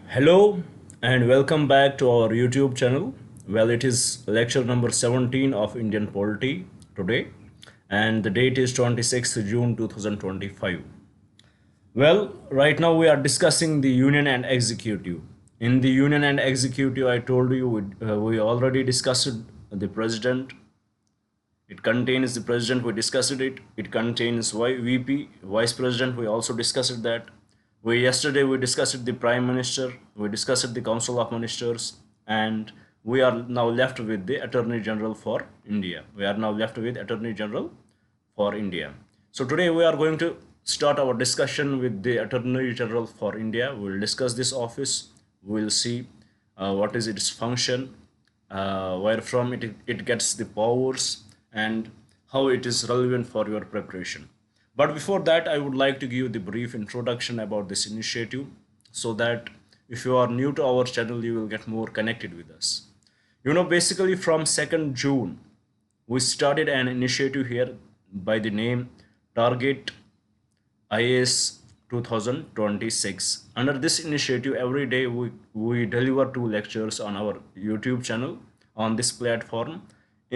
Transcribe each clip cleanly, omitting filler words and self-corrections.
Hello and welcome back to our YouTube channel. Well, it is lecture number 17 of Indian Polity today, and the date is 26th June 2025. Well, right now we are discussing the union and executive. In the union and executive, I told you we already discussed the president. It contains the president, we discussed it. It contains VP, vice president, we also discussed that. Yesterday we discussed the prime minister, we discussed the council of ministers, and we are now left with the attorney general for India. We are now left with attorney general for India. So today we are going to start our discussion with the attorney general for India. We will discuss this office. We will see what is its function, where from it gets the powers, and how it is relevant for your preparation. But before that, I would like to give the brief introduction about this initiative so that if you are new to our channel, you will get more connected with us. Basically from 2nd June, we started an initiative here by the name Target IAS 2026. Under this initiative, every day we deliver two lectures on our YouTube channel on this platform.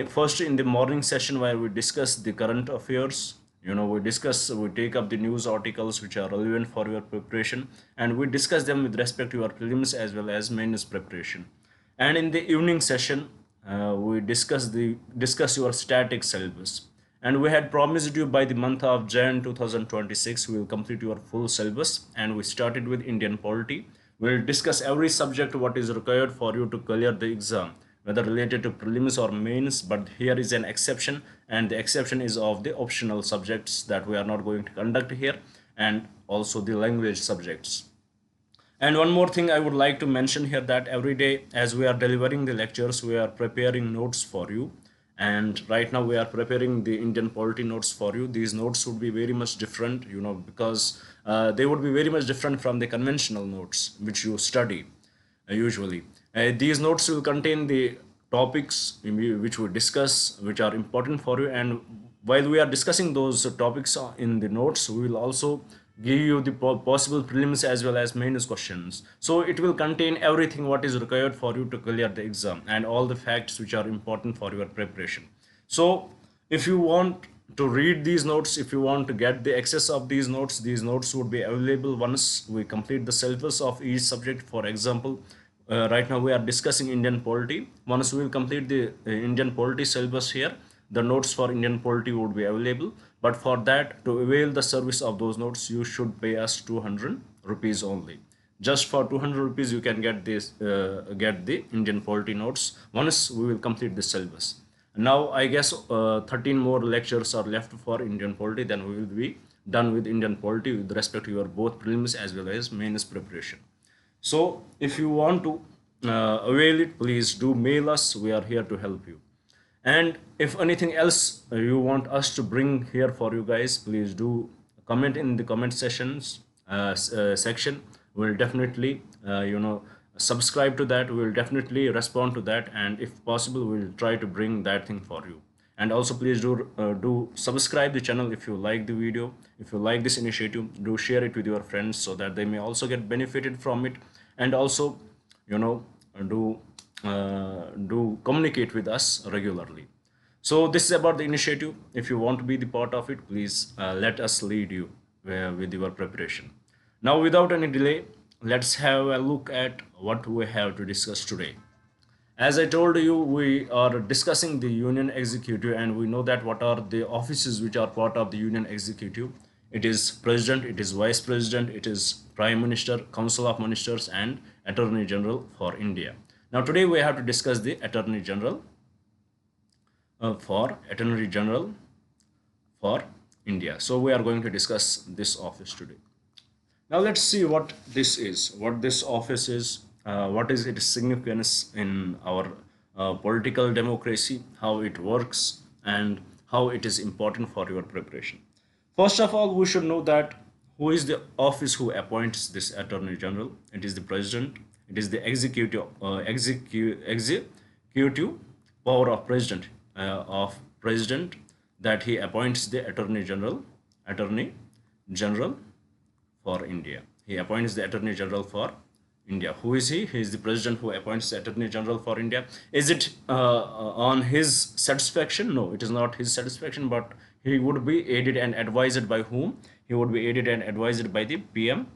First, in the morning session, where we discuss the current affairs, we take up the news articles which are relevant for your preparation, and we discuss them with respect to your prelims as well as mains preparation. And in the evening session, we discuss your static syllabus. And we had promised you by the month of Jan 2026 we will complete your full syllabus, and we started with Indian polity. We'll discuss every subject what is required for you to clear the exam, whether related to prelims or mains. But here is an exception, and the exception is of the optional subjects that we are not going to conduct here, and also the language subjects. And one more thing I would like to mention here, that every day as we are delivering the lectures, we are preparing notes for you. And right now we are preparing the Indian polity notes for you. These notes would be very much different, because they would be very much different from the conventional notes which you study usually. These notes will contain the topics which we discuss, which are important for you. And while we are discussing those topics in the notes, we will also give you the possible prelims as well as mains questions. So it will contain everything what is required for you to clear the exam, and all the facts which are important for your preparation. So if you want to read these notes, if you want to get the access of these notes would be available once we complete the syllabus of each subject. For example, right now we are discussing Indian polity. Once we will complete the Indian polity syllabus here, the notes for Indian polity would be available. But for that, to avail the service of those notes, you should pay us 200 rupees only. Just for 200 rupees, you can get get the Indian polity notes once we will complete the syllabus. Now, I guess 13 more lectures are left for Indian polity. Then we will be done with Indian polity with respect to your both prelims as well as mains preparation. So if you want to avail it, please do mail us. We are here to help you. And if anything else you want us to bring here for you guys, please do comment in the comment section. We'll definitely subscribe to that. We'll definitely respond to that, and if possible we'll try to bring that thing for you. And also please do subscribe the channel if you like the video. If you like this initiative, do share it with your friends so that they may also get benefited from it. And also do communicate with us regularly. So this is about the initiative. If you want to be the part of it, please let us lead you with your preparation. Now, without any delay, let's have a look at what we have to discuss today. As I told you, we are discussing the union executive, and we know that what are the offices which are part of the union executive. It is president, it is vice president, it is prime minister, council of ministers, and attorney general for India. Now today we have to discuss the attorney general for India. So we are going to discuss this office today. Now let's see what this is, what this office is, what is its significance in our political democracy, how it works, and how it is important for your preparation. First of all, we should know that who is the office who appoints this attorney general. It is the president. It is the executive power of president that he appoints the attorney general for India. He appoints the attorney general for India. Who is he? He is the president who appoints the Attorney General for India. Is it on his satisfaction? No, it is not his satisfaction, but he would be aided and advised by whom? He would be aided and advised by the PM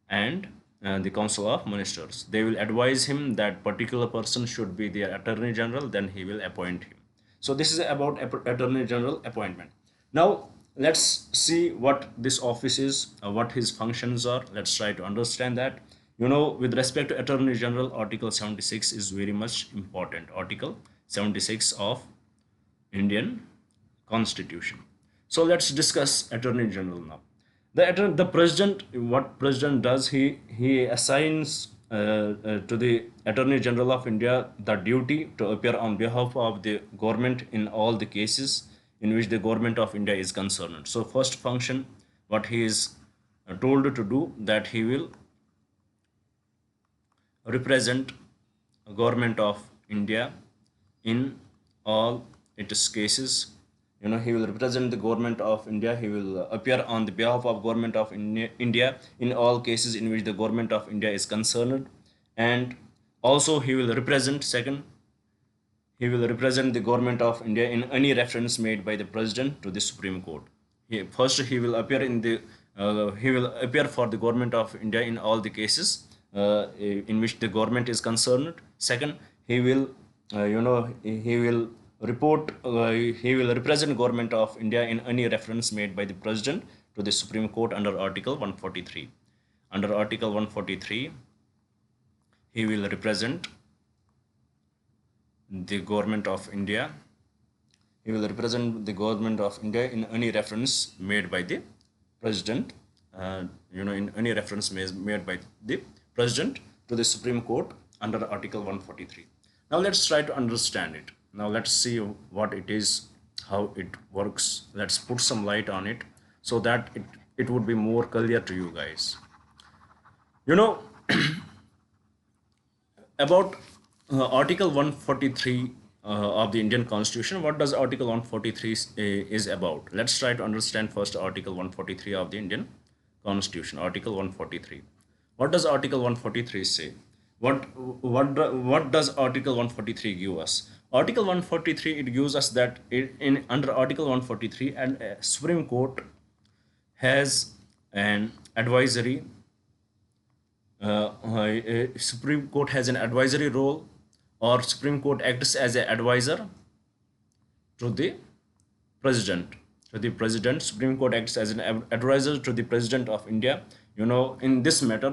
and the Council of Ministers. They will advise him that particular person should be the Attorney General, then he will appoint him. So this is about Attorney General appointment. Now let's see what this office is, what his functions are. Let's try to understand that. With respect to Attorney General, Article 76 is very much important. Article 76 of Indian Constitution. So let's discuss Attorney General now. The president, what president does, he assigns to the Attorney General of India the duty to appear on behalf of the government in all the cases in which the government of India is concerned. So first function, what he is told to do, that he will represent government of India in all its cases. He will represent the government of India. He will appear on the behalf of government of India in all cases in which the government of India is concerned. And also he will represent, second, he will represent the government of India in any reference made by the president to the Supreme Court. First, he will appear for the government of India in all the cases in which the government is concerned. Second, he will represent government of India in any reference made by the president to the Supreme Court under Article 143. Under Article 143, he will represent the government of India. He will represent the government of India in any reference made by the president. In any reference made by the president to the Supreme Court under Article 143. Now let's try to understand it. Now let's see what it is, how it works. Let's put some light on it so that it would be more clear to you guys. About Article 143 of the Indian Constitution. What does Article 143 is about? Let's try to understand first Article 143 of the Indian Constitution. Article 143. What does Article 143 say? What does Article 143 give us? Article 143, it gives us that under Article 143, and Supreme Court has an advisory. Supreme Court has an advisory role, or Supreme Court acts as an advisor to the president. Supreme Court acts as an advisor to the president of India. In this matter,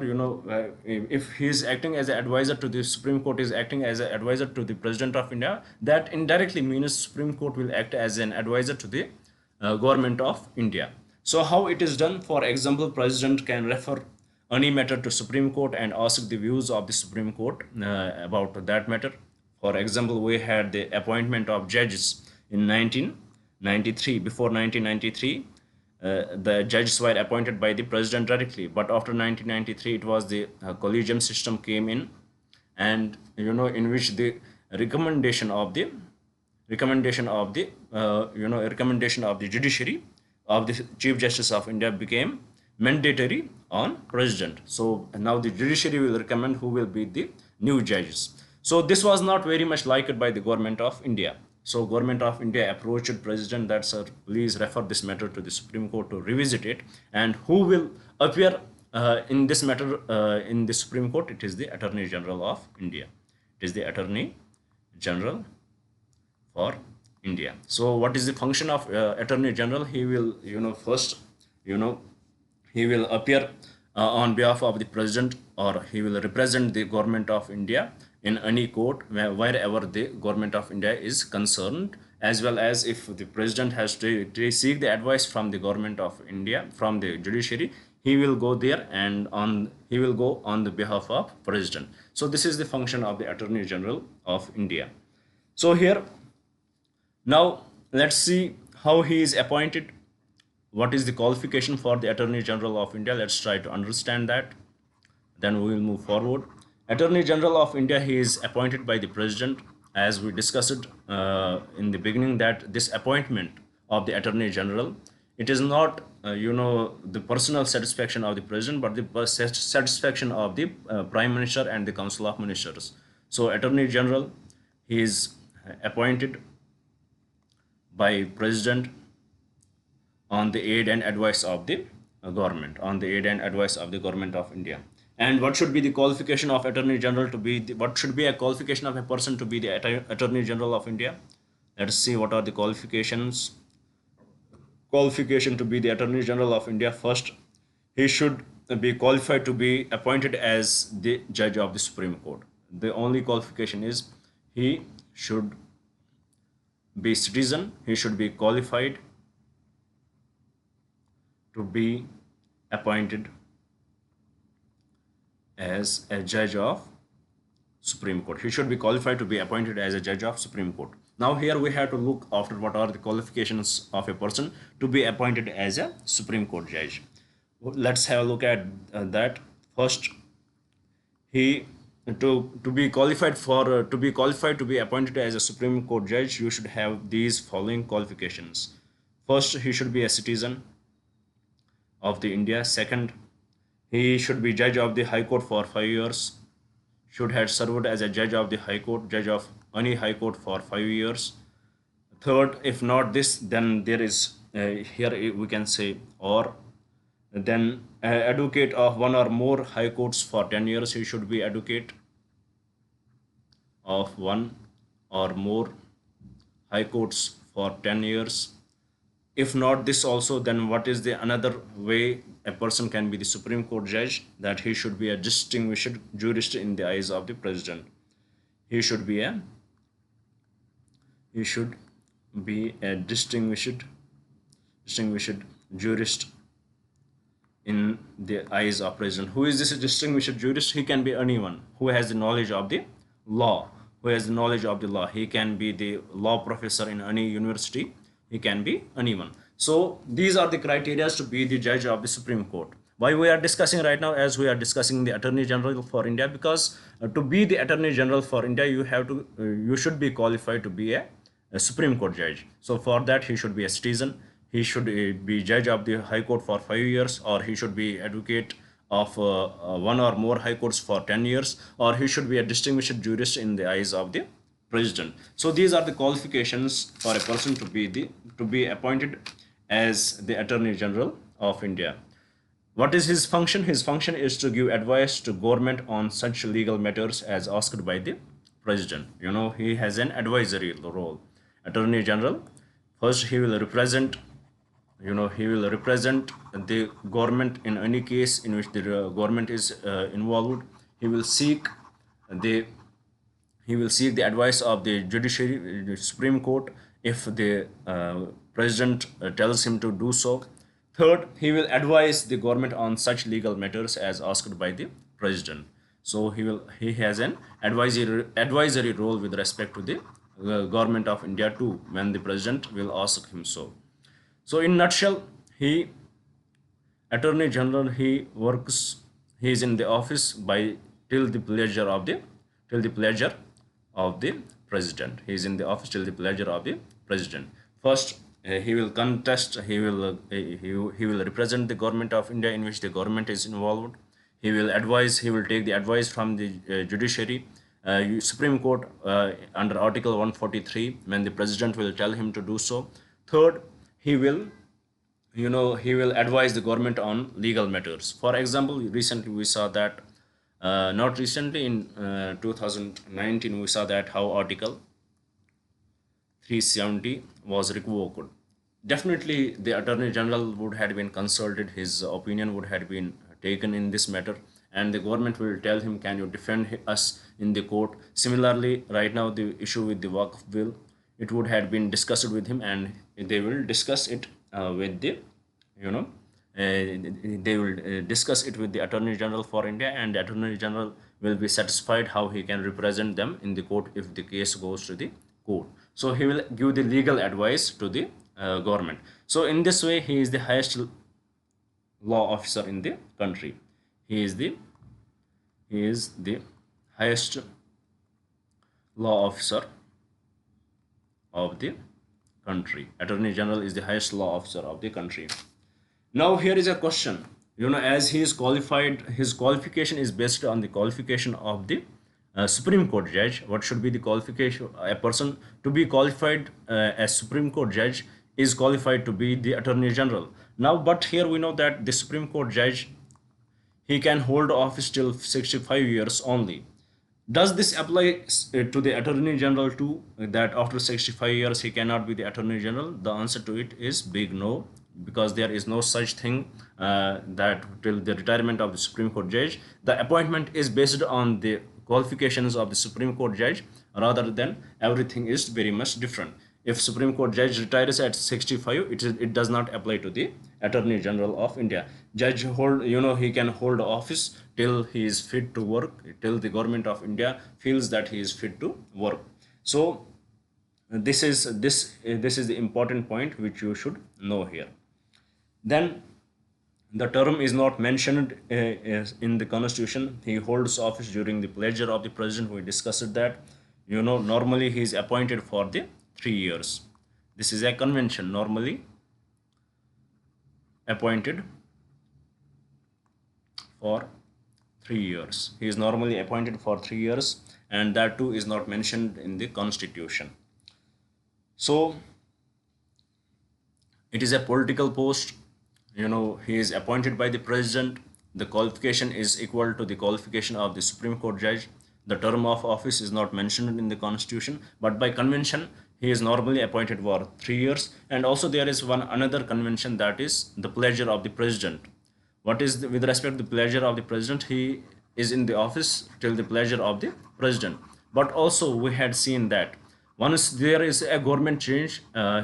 if he is acting as an advisor to the Supreme Court, is acting as an advisor to the president of India, that indirectly means Supreme Court will act as an advisor to the government of India. So how it is done? For example, president can refer any matter to Supreme Court and ask the views of the Supreme Court about that matter. For example, we had the appointment of judges in 1993. Before 1993, the judges were appointed by the president directly, but after 1993 it was the collegium system came in, and in which the recommendation of the judiciary of the Chief Justice of India became mandatory on president. So now the judiciary will recommend who will be the new judges. So this was not very much liked by the government of India. So government of India approached president that, sir, please refer this matter to the Supreme Court to revisit it, and who will appear in this matter in the Supreme Court? It is the Attorney General of India. It is the Attorney General for India. So what is the function of Attorney General? He will he will appear on behalf of the president, or he will represent the government of India in any court wherever the government of India is concerned, as well as if the president has to seek the advice from the government of India, from the judiciary, he will go there and he will go on the behalf of president. So this is the function of the Attorney General of India. So here, now let's see how he is appointed. What is the qualification for the Attorney General of India? Let's try to understand that. Then we will move forward. Attorney General of India, he is appointed by the president. As we discussed in the beginning, that this appointment of the Attorney General It is not the personal satisfaction of the president, but the satisfaction of the prime minister and the council of ministers. So attorney general, he is appointed by president on the aid and advice of the government, on the aid and advice of the government of India. And what should be the qualification of attorney general to be what should be a qualification of a person to be the attorney general of India? Let us see what are the qualification to be the attorney general of India. First, he should be qualified to be appointed as the judge of the Supreme Court. The only qualification is he should be citizen, he should be qualified to be appointed as a judge of Supreme Court. He should be qualified to be appointed as a judge of Supreme Court. Now here we have to look after what are the qualifications of a person to be appointed as a Supreme Court judge. Let's have a look at that. First, he to be qualified for to be qualified to be appointed as a Supreme Court judge, you should have these following qualifications. First, he should be a citizen of the India. Second, he should be judge of the High Court for 5 years. Should have served as a judge of the High Court, judge of any High Court for 5 years. Third, if not this, then there is here we can say, or then advocate of one or more High Courts for 10 years. He should be advocate of one or more High Courts for 10 years. If not this also, then what is the another way a person can be the Supreme Court judge? That he should be a distinguished jurist in the eyes of the president. He should be a distinguished jurist in the eyes of president. Who is this distinguished jurist? He can be anyone who has the knowledge of the law. He can be the law professor in any university. He can be anyone. So these are the criteria to be the judge of the Supreme Court. Why we are discussing right now, as we are discussing the Attorney General for India, because to be the Attorney General for India, you should be qualified to be a Supreme Court judge. So for that, he should be a citizen. He should be judge of the High Court for 5 years, or he should be advocate of one or more High Courts for 10 years, or he should be a distinguished jurist in the eyes of the president. So these are the qualifications for a person to be appointed as the Attorney General of India. What is his function? His function is to give advice to government on such legal matters as asked by the president. He has an advisory role. Attorney General, first he will represent the government in any case in which the government is involved. He will seek the advice of the judiciary, the Supreme Court, if the president tells him to do so. Third, he will advise the government on such legal matters as asked by the president. So he has an advisory role with respect to the government of India too, when the president will ask him so. So in nutshell, Attorney General, he is in the office till the pleasure of the president. He is in the office till the pleasure of the president. First, he will contest. He will represent the government of India in which the government is involved. He will advise. He will take the advice from the judiciary, Supreme Court under Article 143 when the president will tell him to do so. Third, he will advise the government on legal matters. For example, recently we saw that. Not recently, in 2019, we saw that how Article 370 was revoked. Definitely, the Attorney General would have been consulted, his opinion would have been taken in this matter, and the government will tell him, can you defend us in the court? Similarly, right now, the issue with the Waqf bill, it would have been discussed with him, and they will discuss it with the, they will discuss it with the Attorney General for India, and the Attorney General will be satisfied how he can represent them in the court if the case goes to the court. So he will give the legal advice to the government. So in this way, he is the highest law officer in the country. He is the highest law officer of the country. Attorney General is the highest law officer of the country. Now here is a question. As he is qualified, his qualification is based on the qualification of the Supreme Court judge. What should be the qualification? A person to be qualified as Supreme Court judge is qualified to be the Attorney General. Now, but here we know that the Supreme Court judge, he can hold office till 65 years only. Does this apply to the Attorney General too, that after 65 years he cannot be the Attorney General? The answer to it is big no, because there is no such thing that till the retirement of the Supreme Court judge, the appointment is based on the qualifications of the Supreme Court judge, rather than everything is very much different. If Supreme Court judge retires at 65, it does not apply to the Attorney General of India. Judge hold, he can hold office till he is fit to work, till the government of India feels that he is fit to work. So this is the important point which you should know here. Then the term is not mentioned in the constitution. He holds office during the pleasure of the president. We discussed that. Normally he is appointed for the 3 years. This is a convention. Normally appointed for 3 years. He is normally appointed for 3 years, and that too is not mentioned in the constitution. So it is a political post. He is appointed by the president. The qualification is equal to the qualification of the Supreme Court judge. The term of office is not mentioned in the constitution, but by convention he is normally appointed for 3 years. And also there is another convention, that is the pleasure of the president. What is with respect to the pleasure of the president? He is in the office till the pleasure of the president. But also we had seen that once there is a government change,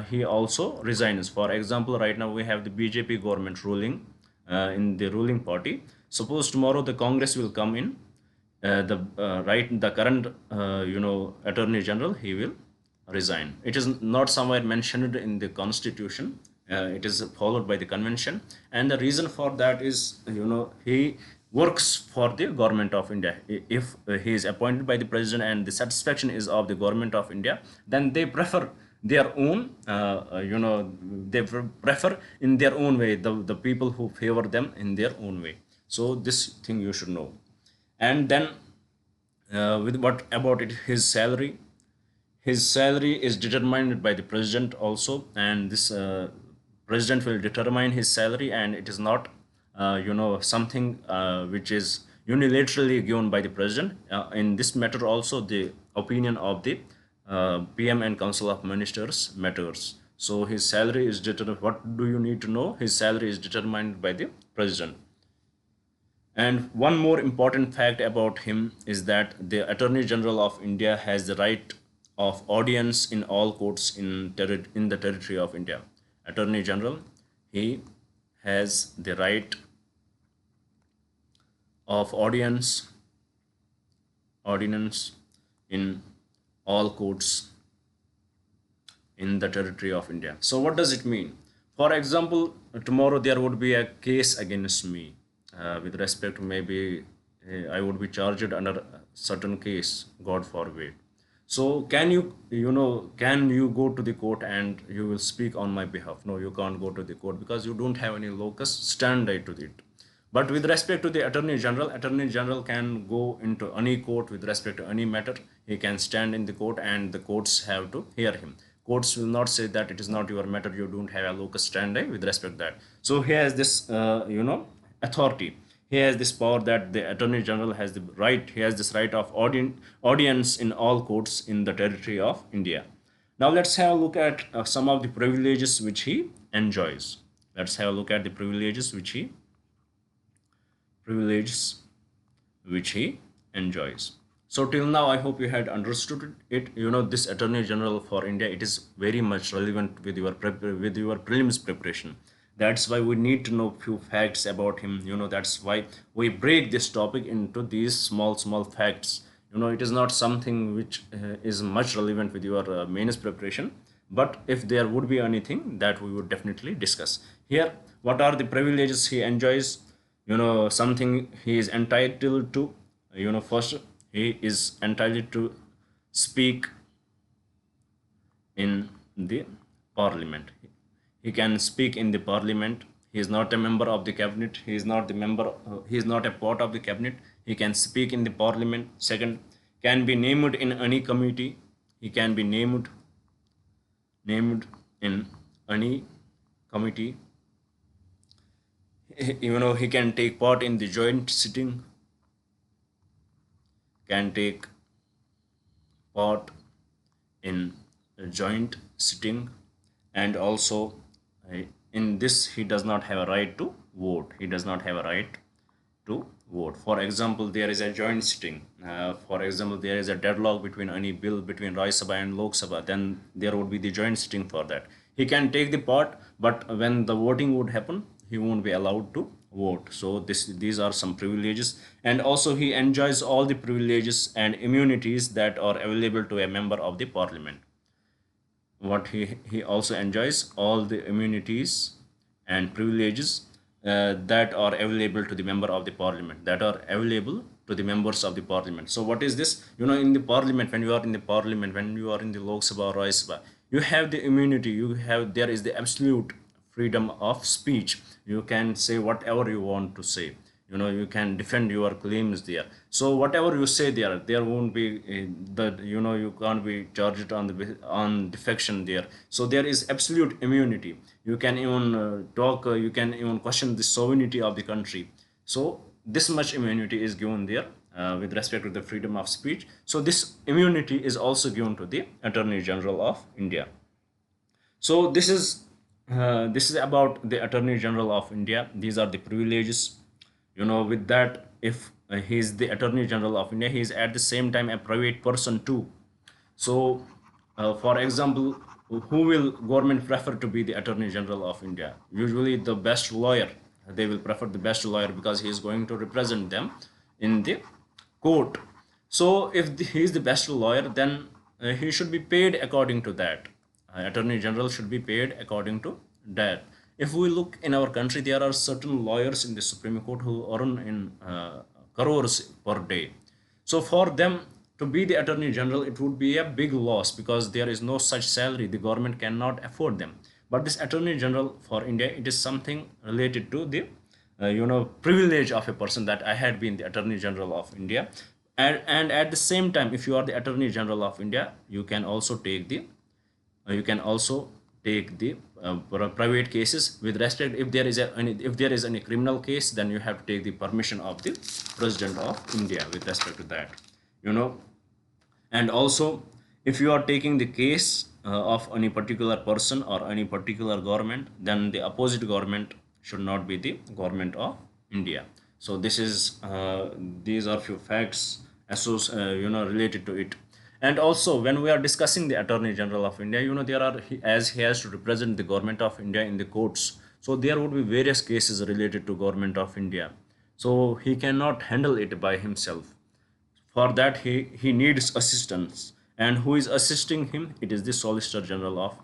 he also resigns. For example, right now we have the BJP government ruling in the ruling party. Suppose tomorrow the Congress will come in, the current Attorney General, he will resign. It is not somewhere mentioned in the constitution. It is followed by the convention, and the reason for that is he works for the government of India. If he is appointed by the president and the satisfaction is of the government of India, then they prefer their own they prefer in their own way, the people who favor them in their own way. So this thing you should know. And then with what about it, his salary? His salary is determined by the president also, and this president will determine his salary, and it is not something which is unilaterally given by the president. In this matter also, the opinion of the PM and Council of Ministers matters. So his salary is determined. What do you need to know? His salary is determined by the president. And one more important fact about him is that the Attorney General of India has the right of audience in all courts in the territory of India. Attorney General, he has the right of audience in all courts in the territory of India. So what does it mean? For example, tomorrow there would be a case against me with respect to maybe I would be charged under a certain case, God forbid. So can you go to the court and you will speak on my behalf? No, you can't go to the court because you don't have any locus standi to it. But with respect to the Attorney General can go into any court with respect to any matter. He can stand in the court and the courts have to hear him. Courts will not say that it is not your matter, you don't have a locus standi with respect to that. So he has this authority. He has this power that the Attorney General has the right. He has this right of audience in all courts in the territory of India. Now let's have a look at some of the privileges which he enjoys. Let's have a look at the privileges which he enjoys. So till now, I hope you had understood it. This Attorney General for India, it is very much relevant with your prelims preparation. That's why we need to know few facts about him. That's why we break this topic into these small facts. It is not something which is much relevant with your mains preparation. But if there would be anything that we would definitely discuss here, what are the privileges he enjoys? Something he is entitled to. First, he is entitled to speak in the parliament. He can speak in the parliament. He is not a member of the cabinet. He is not the member. He is not a part of the cabinet. He can speak in the parliament. Second, can be named in any committee. He can be named in any committee. He can take part in the joint sitting. Can take part in a joint sitting, and also uh, in this he does not have a right to vote. He does not have a right to vote. For example, there is a joint sitting. For example, there is a deadlock between any bill between Raj Sabha and Lok Sabha, then there would be the joint sitting for that. He can take the part, but when the voting would happen, he won't be allowed to vote. So these are some privileges, and also he enjoys all the privileges and immunities that are available to a member of the parliament. What he also enjoys all the immunities and privileges that are available to the member of the parliament, that are available to the members of the parliament. So what is this? In the parliament, when you are in the parliament, when you are in the Lok Sabha or Raj Sabha, you have the immunity. There is the absolute freedom of speech. You can say whatever you want to say. You can defend your claims there. So whatever you say there won't be that you can't be charged on defection there. So there is absolute immunity. You can even talk, you can even question the sovereignty of the country. So this much immunity is given there with respect to the freedom of speech. So this immunity is also given to the Attorney General of India. So this is about the Attorney General of India. These are the privileges. With that, if he is the Attorney General of India, he is at the same time a private person too. So, for example, who will government prefer to be the Attorney General of India? Usually, the best lawyer. They will prefer the best lawyer because he is going to represent them in the court. So, if he is the best lawyer, then he should be paid according to that. Attorney General should be paid according to that. If we look in our country, there are certain lawyers in the Supreme Court who earn in crores per day. So for them to be the Attorney General, it would be a big loss because there is no such salary. The government cannot afford them. But this Attorney General for India, it is something related to the privilege of a person, that I had been the Attorney General of India. And at the same time, if you are the Attorney General of India, you can also take the private cases with respect. If there is any criminal case, then you have to take the permission of the President of India with respect to that. you know and also, if you are taking the case of any particular person or any particular government, then the opposite government should not be the government of India. So these are few facts related to it. And also, when we are discussing the Attorney General of India, there are, as he has to represent the government of India in the courts, so there would be various cases related to government of India. So he cannot handle it by himself. For that, he needs assistance. And who is assisting him? It is the Solicitor General of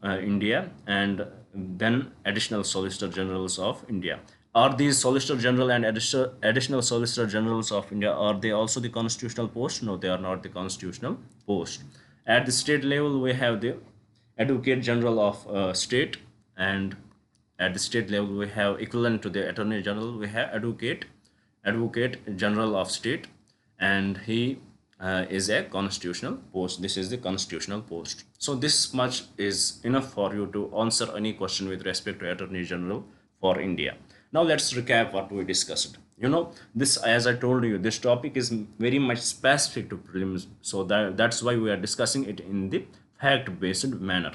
India, and then additional Solicitor Generals of India. Are these Solicitor General and additional Solicitor Generals of India, are they also the constitutional post? No, they are not the constitutional post. At the state level, we have the Advocate General of State, and at the state level, we have equivalent to the Attorney General, we have Advocate General of State, and he is a constitutional post. This is the constitutional post. So this much is enough for you to answer any question with respect to Attorney General for India. Now let's recap what we discussed. This, as I told you, this topic is very much specific to prelims, so that's why we are discussing it in the fact-based manner.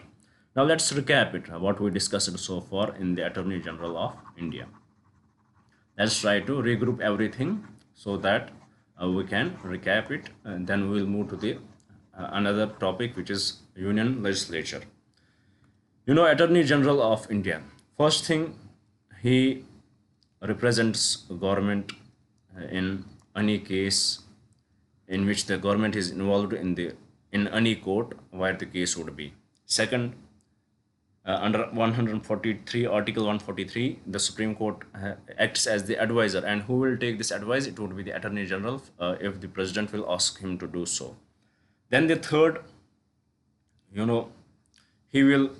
Now let's recap it, what we discussed so far in the Attorney General of India. Let's try to regroup everything so that we can recap it, and then we'll move to the another topic, which is Union Legislature. Attorney General of India, first thing, he represents government in any case in which the government is involved in any court where the case would be. Second, under 143, Article 143, the Supreme Court acts as the advisor, and who will take this advice? It would be the Attorney General if the President will ask him to do so. Then the third, you know, he will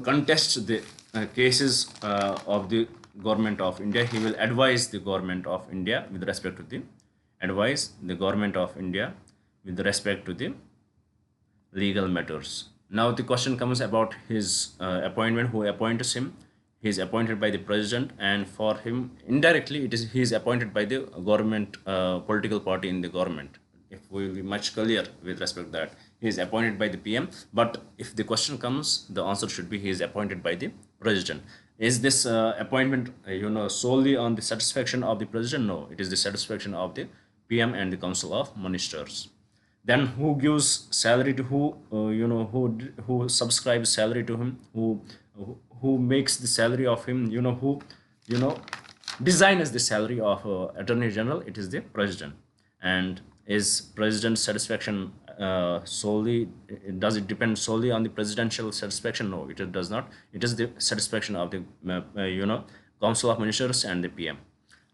contest the cases of the government of India. He will advise the government of India with respect to the advise the government of India with respect to the legal matters. Now the question comes about his appointment. Who appoints him? He is appointed by the president, and for him indirectly, it is he is appointed by the government political party in the government. If we will be much clear with respect to that, he is appointed by the PM. But if the question comes, the answer should be he is appointed by the president. Is this appointment solely on the satisfaction of the president? No, it is the satisfaction of the PM and the Council of Ministers. Then who gives salary to who? Who subscribes salary to him? Who makes the salary of him? Who you know designs the salary of Attorney General? It is the president. And is president satisfaction solely? Does it depend solely on the presidential satisfaction? No, it does not. It is the satisfaction of the Council of Ministers and the PM.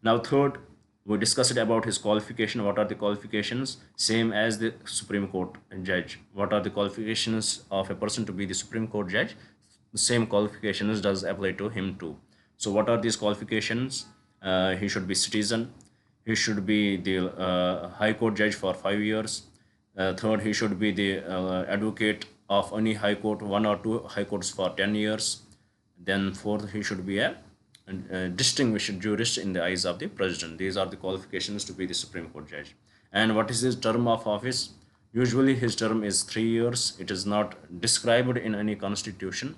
Now, third, we discussed about his qualification. What are the qualifications? Same as the Supreme Court judge. What are the qualifications of a person to be the Supreme Court judge? The same qualifications does apply to him too. So, what are these qualifications? He should be citizen. He should be the High Court judge for 5 years. Third, he should be the advocate of any High Court, one or two High Courts for 10 years. Then fourth, he should be a distinguished jurist in the eyes of the president. These are the qualifications to be the Supreme Court judge. And what is his term of office? Usually his term is 3 years. It is not described in any constitution.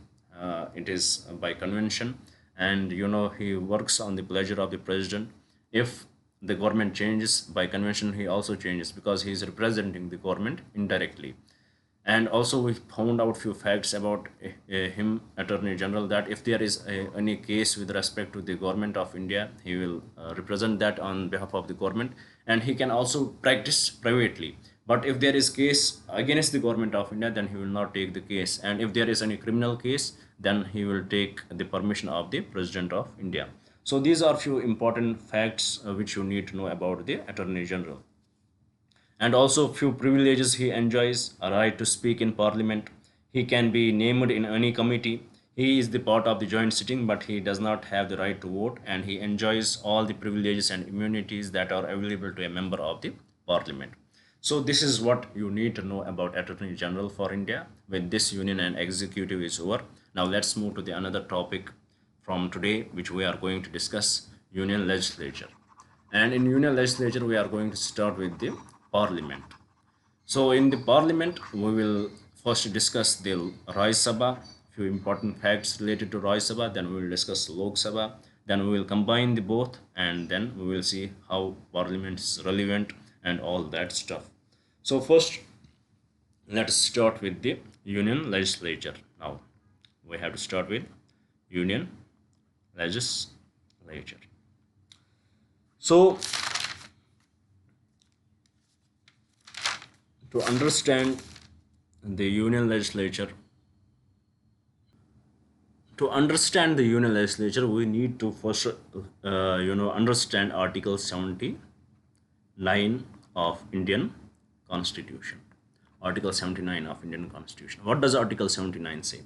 It is by convention. And he works on the pleasure of the president. If the government changes by convention, he also changes because he is representing the government indirectly. And also we found out few facts about him, Attorney General, that if there is any case with respect to the government of India, he will represent that on behalf of the government, and he can also practice privately. But if there is case against the government of India, then he will not take the case. And if there is any criminal case, then he will take the permission of the President of India. So these are few important facts which you need to know about the Attorney General. And also few privileges he enjoys: a right to speak in parliament. He can be named in any committee. He is the part of the joint sitting, but he does not have the right to vote, and he enjoys all the privileges and immunities that are available to a member of the parliament. So this is what you need to know about Attorney General for India. With this, union and executive is over. Now let's move to the another topic from today, which we are going to discuss: union legislature. And in union legislature, we are going to start with the parliament. So in the parliament, we will first discuss the Raj Sabha, few important facts related to Raj Sabha. Then we will discuss Lok Sabha. Then we will combine the both, and then we will see how parliament is relevant and all that stuff. So first, let us start with the union legislature. Now we have to start with union legislature. So to understand the union legislature, we need to first understand Article 79 of Indian Constitution. Article 79 of Indian Constitution. What does Article 79 say?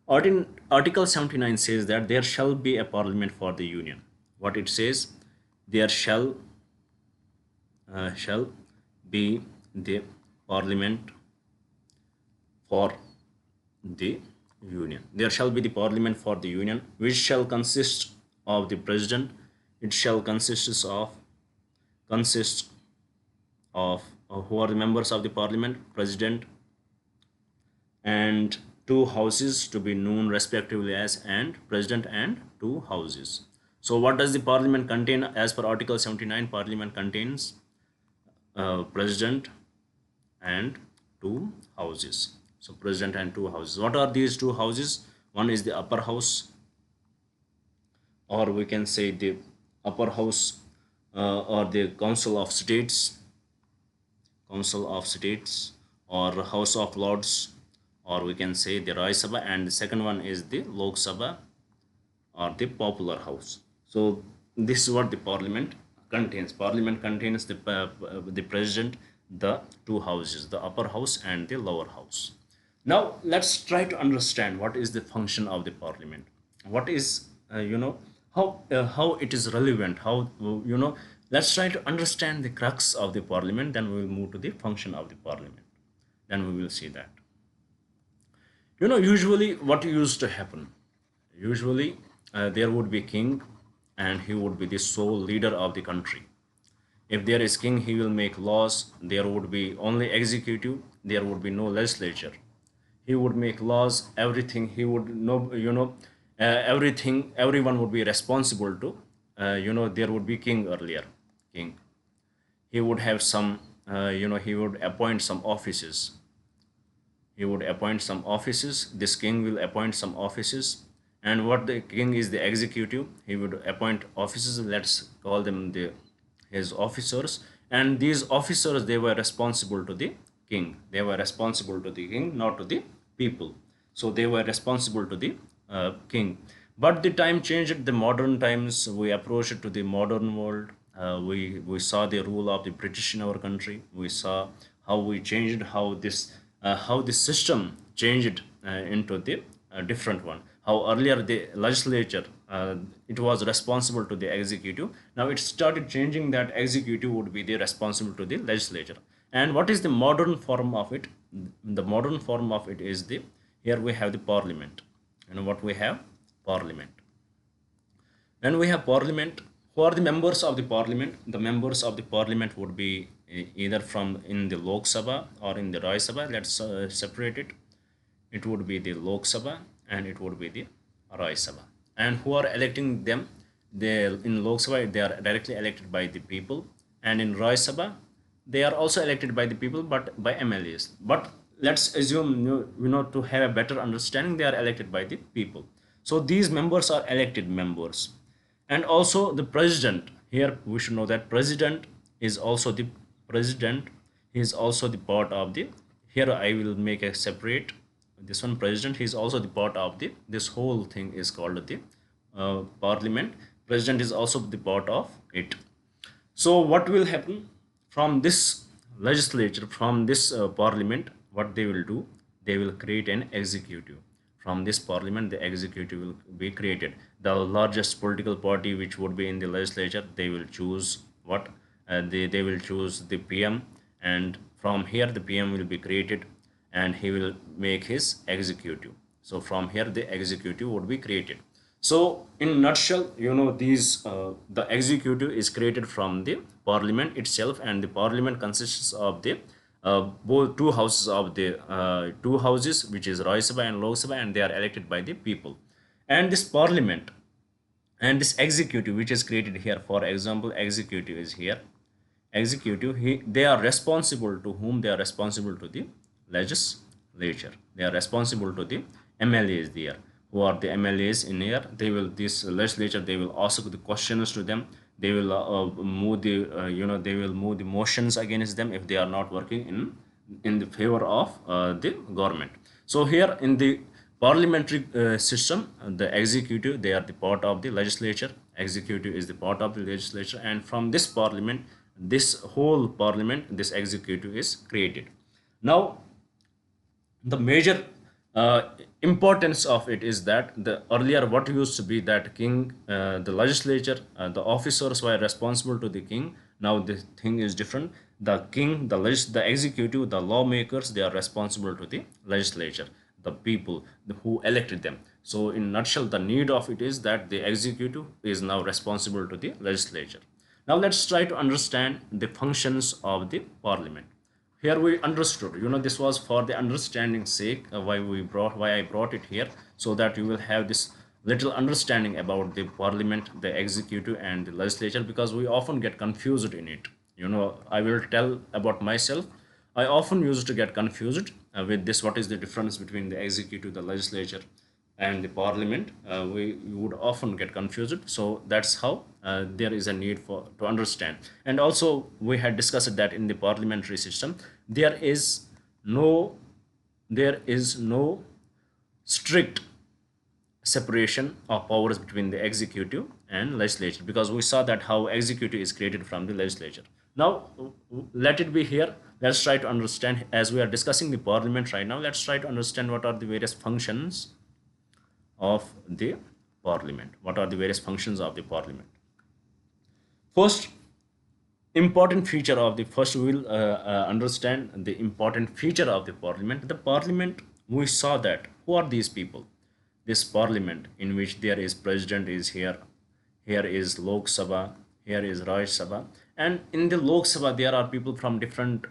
Article 79 says that there shall be a parliament for the union. What it says? There shall be the parliament for the union. There shall be the parliament for the union, which shall consist of the president. It shall consist of who are the members of the parliament: president and two houses, to be known respectively as and president and two houses. So what does the parliament contain? As per Article 79, parliament contains president and two houses. So president and two houses. What are these two houses? One is the upper house, or we can say the upper house or the Council of States, or House of Lords, or we can say the Raj Sabha, and the second one is the Lok Sabha or the Popular House. So this is what the parliament contains. Parliament contains the president, the two houses, the upper house and the lower house. Now let's try to understand what is the function of the parliament, what is how it is relevant, how let's try to understand the crux of the parliament, then we will move to the function of the parliament, then we will see that. Usually what used to happen, usually there would be king, and he would be the sole leader of the country. If there is king, he will make laws. There would be only executive, there would be no legislature. He would make laws, everything he would know, everything, everyone would be responsible to, there would be king earlier, king. He would have some, he would appoint some offices. He would appoint some offices, this king will appoint some offices. And what the king is the executive, he would appoint officers, let's call them the his officers. And these officers, they were responsible to the king, they were responsible to the king, not to the people. So they were responsible to the king. But the time changed, the modern times, we approached to the modern world. We saw the rule of the British in our country. We saw how we changed, how the system changed into the different one. How earlier the legislature, it was responsible to the executive. Now it started changing that executive would be the responsible to the legislature. And what is the modern form of it? The modern form of it is the, here we have the parliament. What we have? Parliament. When we have parliament, who are the members of the parliament? The members of the parliament would be either from in the Lok Sabha or in the Rajya Sabha. Let's separate it. It would be the Lok Sabha and it would be the Rajya Sabha. And who are electing them? They, in Lok Sabha, they are directly elected by the people, and in Rajya Sabha they are also elected by the people, but by MLAs. But let's assume, to have a better understanding, they are elected by the people. So these members are elected members. And also the president, here we should know that president is also the president, he is also the part of the, here I will make a separate, this one president, he is also the part of the, this whole thing is called the parliament. President is also the part of it. So what will happen from this legislature, from this parliament? What they will do, they will create an executive. From this parliament, the executive will be created. The largest political party which would be in the legislature, they will choose what, they will choose the PM. And from here the PM will be created, and he will make his executive. So from here the executive would be created. So in nutshell, these the executive is created from the parliament itself, and the parliament consists of the both two houses of the two houses, which is Rajya Sabha and Lok Sabha, and they are elected by the people. And this parliament and this executive which is created here, for example, executive is here. Executive, they are responsible to whom? They are responsible to the legislature. They are responsible to the MLAs there. Who are the MLAs in here? They will, this legislature, they will ask the questions to them. They will move the they will move the motions against them if they are not working in the favor of the government. So here in the parliamentary system, the executive, they are the part of the legislature. Executive is the part of the legislature, and from this parliament, this whole parliament, this executive is created. Now the major importance of it is that the earlier what used to be that king, the legislature, the officers were responsible to the king. Now the thing is different. The king, the executive, the lawmakers, they are responsible to the legislature, the people who elected them. So in nutshell, the need of it is that the executive is now responsible to the legislature. Now let's try to understand the functions of the parliament. Here we understood, this was for the understanding sake, why I brought it here, so that you will have this little understanding about the parliament, the executive, and the legislature, because we often get confused in it. I will tell about myself. I often used to get confused with this. What is the difference between the executive, the legislature, and the parliament? We would often get confused. So that's how there is a need for to understand. And also we had discussed that in the parliamentary system there is no strict separation of powers between the executive and legislature, because we saw that how executive is created from the legislature. Now let it be here. Let's try to understand, as we are discussing the parliament right now, let's try to understand what are the various functions of the parliament. What are the various functions of the parliament? First important feature of the first we will understand the important feature of the parliament. The parliament, we saw that who are these people. This parliament in which there is president is here, here is Lok Sabha, here is Raj Sabha, and in the Lok Sabha there are people from different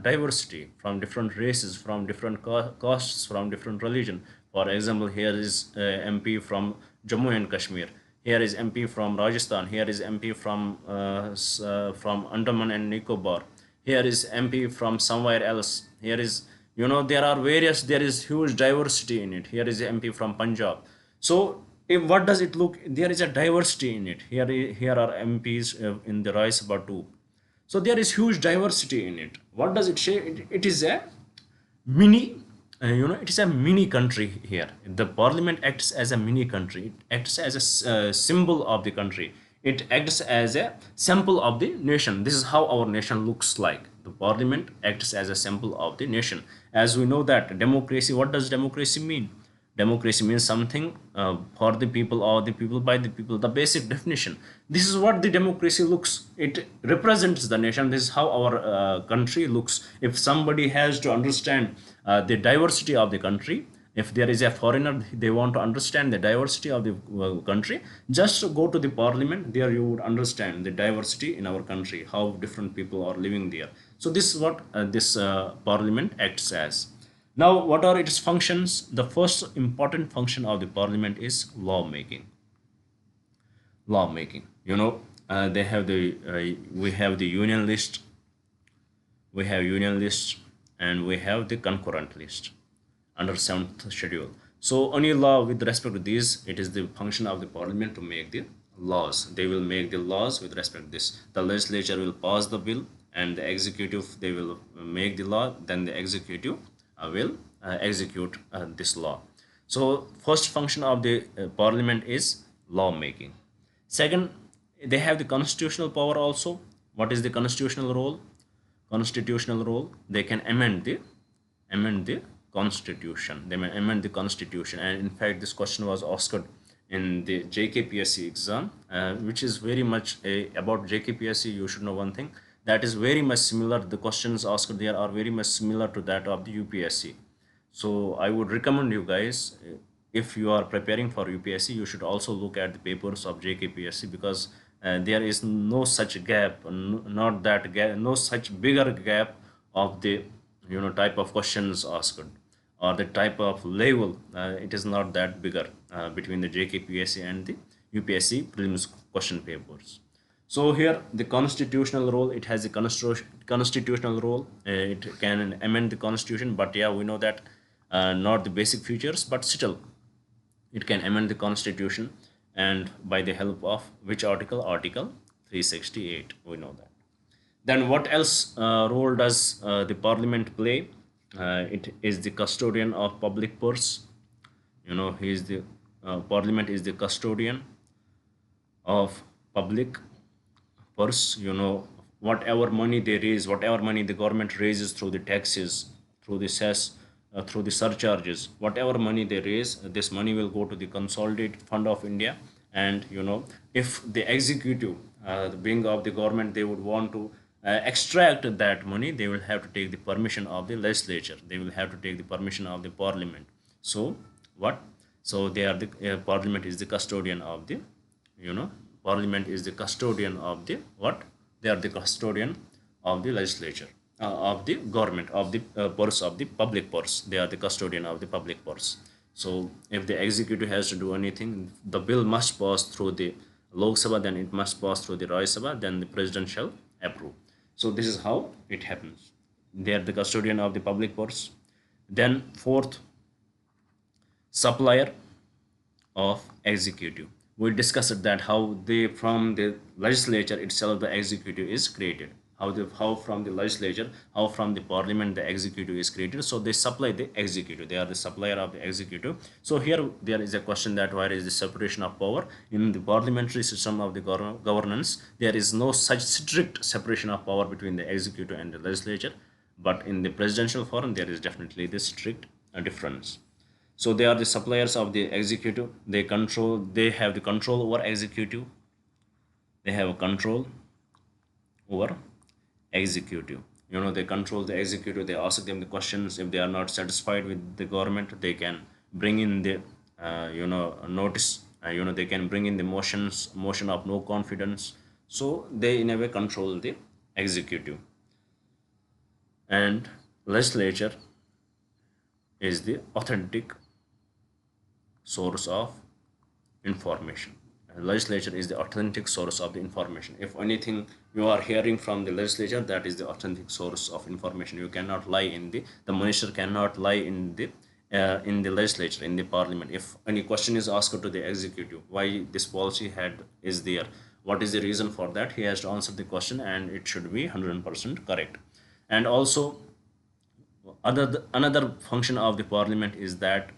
diversity, from different races, from different castes, from different religion. For example, here is MP from Jammu and Kashmir, here is MP from Rajasthan, here is MP from Andaman and Nicobar, here is MP from somewhere else, here is, there are various, there is huge diversity in it. Here is MP from Punjab. So what does it look? There is a diversity in it. Here are MPs in the Raj Sabha too. So there is huge diversity in it. What does it say? It is a mini, it is a mini country here. The parliament acts as a mini country. It acts as a symbol of the country. It acts as a sample of the nation. This is how our nation looks like. The parliament acts as a sample of the nation. As we know that democracy, what does democracy mean? Democracy means something for the people or the people by the people. The basic definition. This is what the democracy looks. It represents the nation. This is how our country looks. If somebody has to understand the diversity of the country, if there is a foreigner, they want to understand the diversity of the country, just go to the parliament. There you would understand the diversity in our country, how different people are living there. So this is what this parliament acts as. Now, what are its functions? The first important function of the parliament is lawmaking. Lawmaking. They have the we have the union list, and we have the concurrent list under 7th schedule. So any law with respect to these, it is the function of the parliament to make the laws. They will make the laws with respect to this. The legislature will pass the bill, and the executive, they will make the law, then the executive will execute this law. So first function of the parliament is lawmaking. Second, they have the constitutional power also. What is the constitutional role? Constitutional role, they can amend the constitution. They may amend the constitution. And in fact, this question was asked in the JKPSC exam, which is very much about JKPSC. You should know one thing, that is very much similar. The questions asked there are very much similar to that of the UPSC. So I would recommend you guys, if you are preparing for UPSC, you should also look at the papers of JKPSC, because there is no such gap, not that gap, no such bigger gap of the type of questions asked, or the type of level. It is not that bigger between the JKPSC and the UPSC prelims question papers. So here the constitutional role, it has a constitutional role. It can amend the constitution, but yeah, we know that not the basic features, but still it can amend the constitution, and by the help of which article? Article 368. We know that. Then what else role does the parliament play? It is the custodian of public purse. He is the parliament is the custodian of public purse. Whatever money they raise, whatever money the government raises through the taxes, through the cess, through the surcharges, whatever money they raise, this money will go to the consolidated fund of India. And if the executive, the wing of the government, they would want to extract that money, they will have to take the permission of the legislature. They will have to take the permission of the parliament. So what? So they are the parliament is the custodian of the parliament is the custodian of the what? They are the custodian of the legislature, of the government, of the purse, of the public purse. They are the custodian of the public purse. So if the executive has to do anything, the bill must pass through the Lok Sabha, then it must pass through the Raj Sabha, then the president shall approve. So this is how it happens. They are the custodian of the public purse. Then fourth, supplier of executive. We discussed that how they, from the legislature itself, the executive is created. how from the legislature, how from the parliament the executive is created. So they supply the executive, they are the supplier of the executive. So here there is a question that where is the separation of power in the parliamentary system of the governance? There is no such strict separation of power between the executive and the legislature, but in the presidential forum there is definitely this strict difference. So they are the suppliers of the executive, they have the control over executive, they have a control over executive. They control the executive, they ask them the questions. If they are not satisfied with the government, they can bring in the notice, they can bring in the motion of no confidence. So they in a way control the executive. And legislature is the authentic source of information. Legislature is the authentic source of the information. If anything you are hearing from the legislature, that is the authentic source of information. You cannot lie in the minister cannot lie in the legislature, in the parliament. If any question is asked to the executive, why this policy is there, what is the reason for that, he has to answer the question, and it should be 100% correct. And also another function of the parliament is that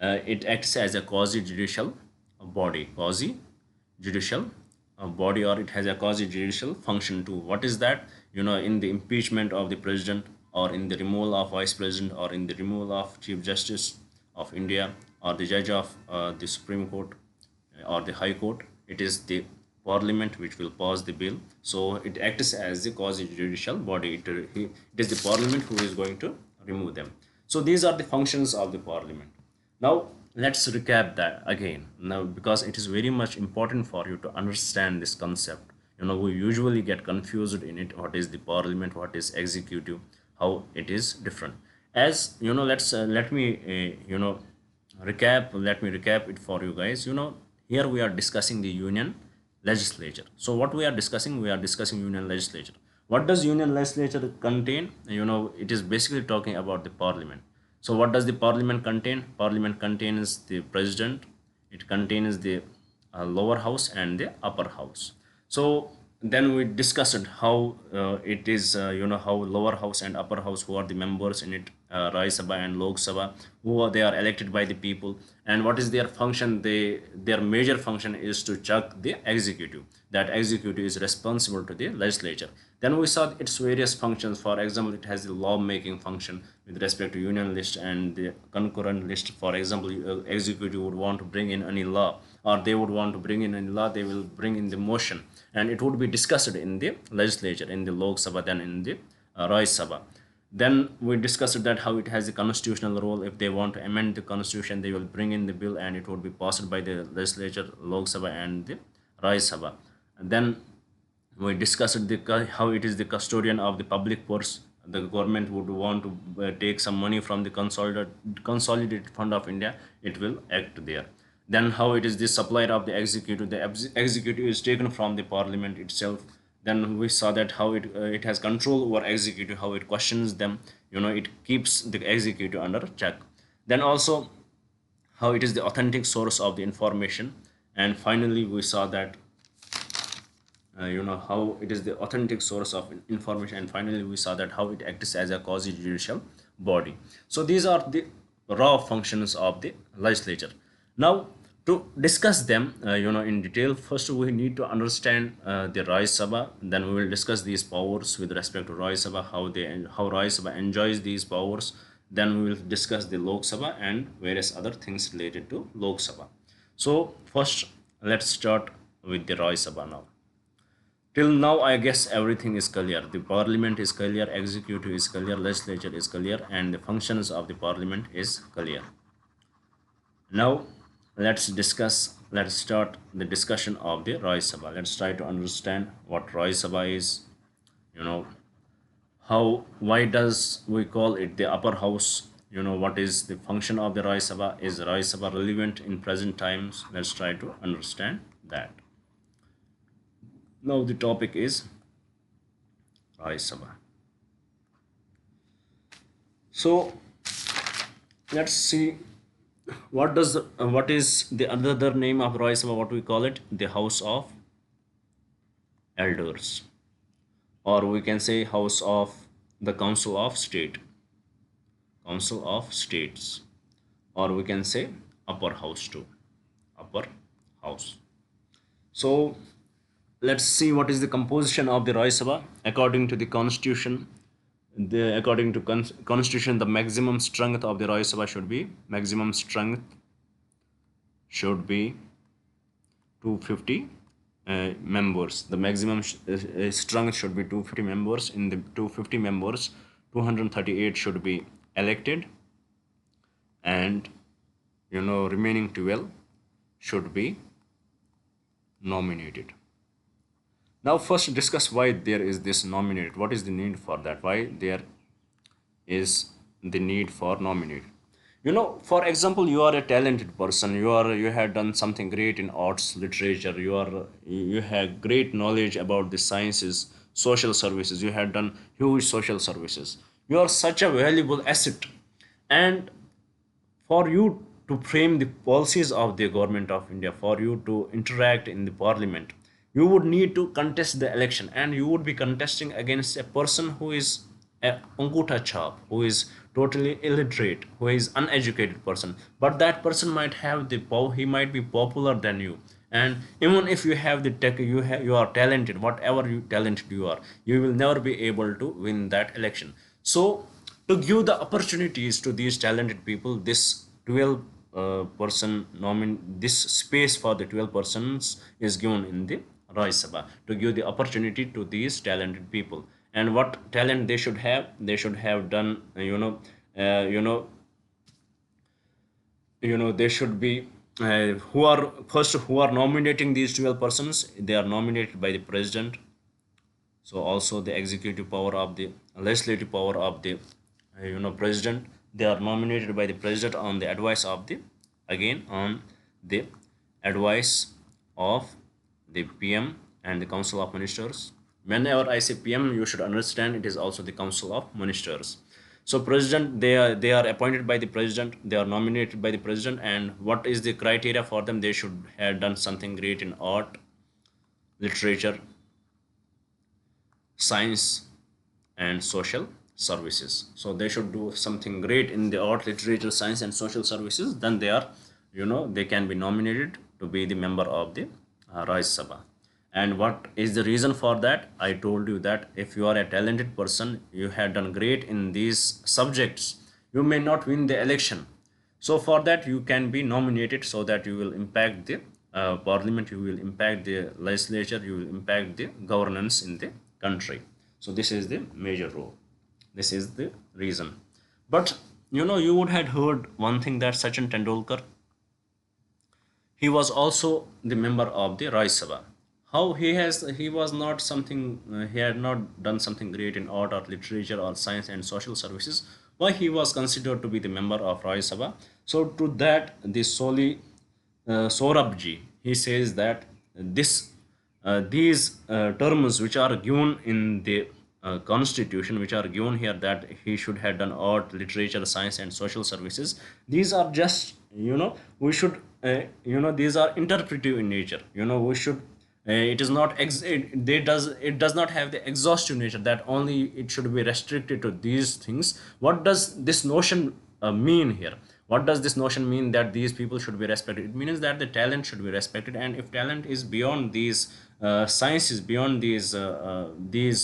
it acts as a quasi judicial body, or it has a quasi judicial function too. What is that? In the impeachment of the president, or in the removal of vice president, or in the removal of chief justice of India, or the judge of the Supreme Court or the High Court, it is the parliament which will pass the bill. So it acts as the quasi judicial body. It is the parliament who is going to remove them. So these are the functions of the parliament. Now let's recap that again, now, because it is very much important for you to understand this concept. We usually get confused in it. What is the parliament, what is executive, how it is different. As let me recap it for you guys. Here we are discussing the union legislature. So what we are discussing union legislature. What does union legislature contain? It is basically talking about the parliament. So what does the parliament contain? Parliament contains the president, it contains the lower house and the upper house. So then we discussed how it is, how lower house and upper house, who are the members in it, Raj Sabha and Lok Sabha, they are elected by the people, and what is their function? Their major function is to check the executive. That executive is responsible to the legislature. Then we saw its various functions. For example, it has the law making function with respect to union list and the concurrent list. For example, executive would want to bring in any law, or they would want to bring in any law, they will bring in the motion, and it would be discussed in the legislature, in the Lok Sabha, then in the Raj Sabha. Then we discussed that how it has a constitutional role. If they want to amend the constitution, they will bring in the bill, and it would be passed by the legislature, Lok Sabha and the Raj Sabha. And then we discussed how it is the custodian of the public purse. The government would want to take some money from the consolidated fund of India, it will act there. Then how it is the supplier of the executive. The executive is taken from the parliament itself. Then we saw that how it has control over executive, how it questions them, it keeps the executive under check. Then also how it is the authentic source of the information. And finally we saw that how it is the authentic source of information. And finally we saw that how it acts as a quasi judicial body. So these are the raw functions of the legislature. Now to discuss them in detail, first we need to understand the Raj Sabha. Then we will discuss these powers with respect to Raj Sabha, how Raj Sabha enjoys these powers. Then we will discuss the Lok Sabha and various other things related to Lok Sabha. So first let's start with the Raj Sabha now. Till now, I guess everything is clear. The parliament is clear, executive is clear, legislature is clear, and the functions of the parliament is clear. Now, let's start the discussion of the Raj Sabha. Let's try to understand what Raj Sabha is. Why does we call it the upper house? What is the function of the Raj Sabha? Is Raj Sabha relevant in present times? Let's try to understand that. Now the topic is Raj Sabha. So let's see what is the other name of Raj Sabha, what we call it, the House of Elders. or we can say House of the Council of State, Council of States, or we can say upper house too, upper house. So let's see what is the composition of the Rajya Sabha according to the constitution. According to constitution, the maximum strength of the Rajya Sabha should be 250 members. The maximum strength should be 250 members. In the 250 members, 238 should be elected, and remaining 12 should be nominated. Now first discuss why there is this nominated. What is the need for that? Why there is the need for nominated? For example, you are a talented person. You have done something great in arts, literature. You have great knowledge about the sciences, social services. You have done huge social services. You are such a valuable asset, and for you to frame the policies of the government of India, for you to interact in the parliament, you would need to contest the election, and you would be contesting against a person who is a Anguta chap, who is totally illiterate, who is uneducated person. But that person might have the power, he might be popular than you. And even if you have the tech, you are talented, whatever talented you are, you will never be able to win that election. So to give the opportunities to these talented people, this 12 this space for the 12 persons is given in the Rajya Sabha to give the opportunity to these talented people. And what talent they should have? They should have done, they should be who are nominating these 12 persons. They are nominated by the president. So also the executive power of the legislative power of the president, they are nominated by the president on the advice of the on the advice of the PM and the Council of Ministers. Whenever I say PM, you should understand it is also the Council of Ministers. So president, they are appointed by the president, they are nominated by the president. And what is the criteria for them? They should have done something great in art, literature, science, and social services. So they should do something great in the art, literature, science, and social services. Then they are, they can be nominated to be the member of the Rajya Sabha. And what is the reason for that? I told you that if you are a talented person, you have done great in these subjects, you may not win the election. So for that, you can be nominated so that you will impact the parliament, you will impact the legislature, you will impact the governance in the country. So this is the major role. This is the reason. But you would have heard one thing, that Sachin Tendulkar, he was also the member of the Rajya Sabha. How he was not something, he had not done something great in art or literature or science and social services. Why he was considered to be the member of Rajya Sabha? So to that, the Soli Sorabji, he says that these terms which are given in the constitution, which are given here, that he should have done art, literature, science, and social services, these are just, we should, these are interpretive in nature. We should, it is not it does not have the exhaustive nature that only it should be restricted to these things. What does this notion mean here? What does this notion mean, that these people should be respected? It means that the talent should be respected, and if talent is beyond these sciences, beyond these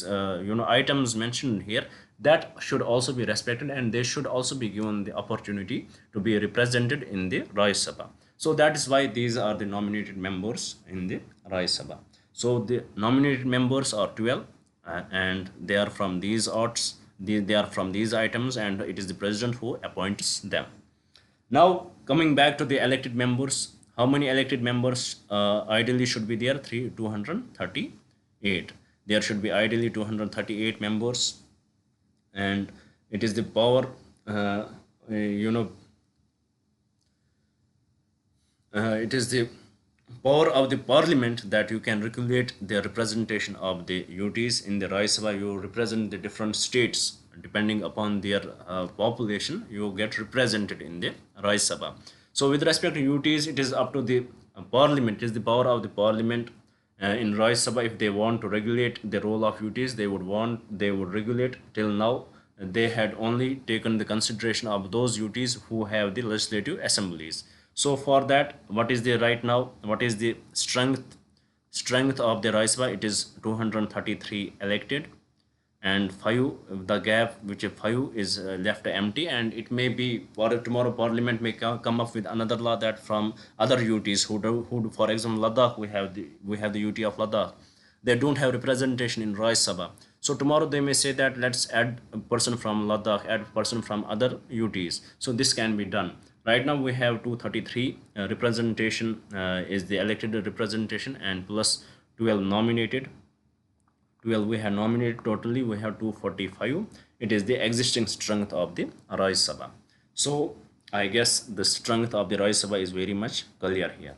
items mentioned here, that should also be respected, and they should also be given the opportunity to be represented in the Rajya Sabha. So that is why these are the nominated members in the Rajya Sabha. So the nominated members are 12, and they are from these arts, they are from these items, and it is the president who appoints them. Now coming back to the elected members, how many elected members ideally should be there? 238. There should be ideally 238 members, and it is the power, it is the power of the parliament that you can regulate the representation of the UTs in the Rajya Sabha. You represent the different states depending upon their population. You get represented in the Rajya Sabha. So with respect to UTs, it is up to the parliament. It is the power of the parliament in Raj Sabha, if they want to regulate the role of UTs, they would regulate. Till now they had only taken the consideration of those UTs who have the legislative assemblies. So for that, what is the right now, what is the strength of the Raj Sabha? It is 233 elected, and 5, the gap which is 5 is left empty, and it may be, or tomorrow parliament may come up with another law that from other UTs for example Ladakh, we have the UT of Ladakh, they don't have representation in Raj Sabha. So tomorrow they may say that let's add a person from Ladakh, add a person from other UTs. So this can be done. Right now we have 233 representation is the elected representation, and plus 12 nominated. 12 we have nominated, totally we have 245. It is the existing strength of the Raj Sabha. So I guess the strength of the Raj Sabha is very much clear here.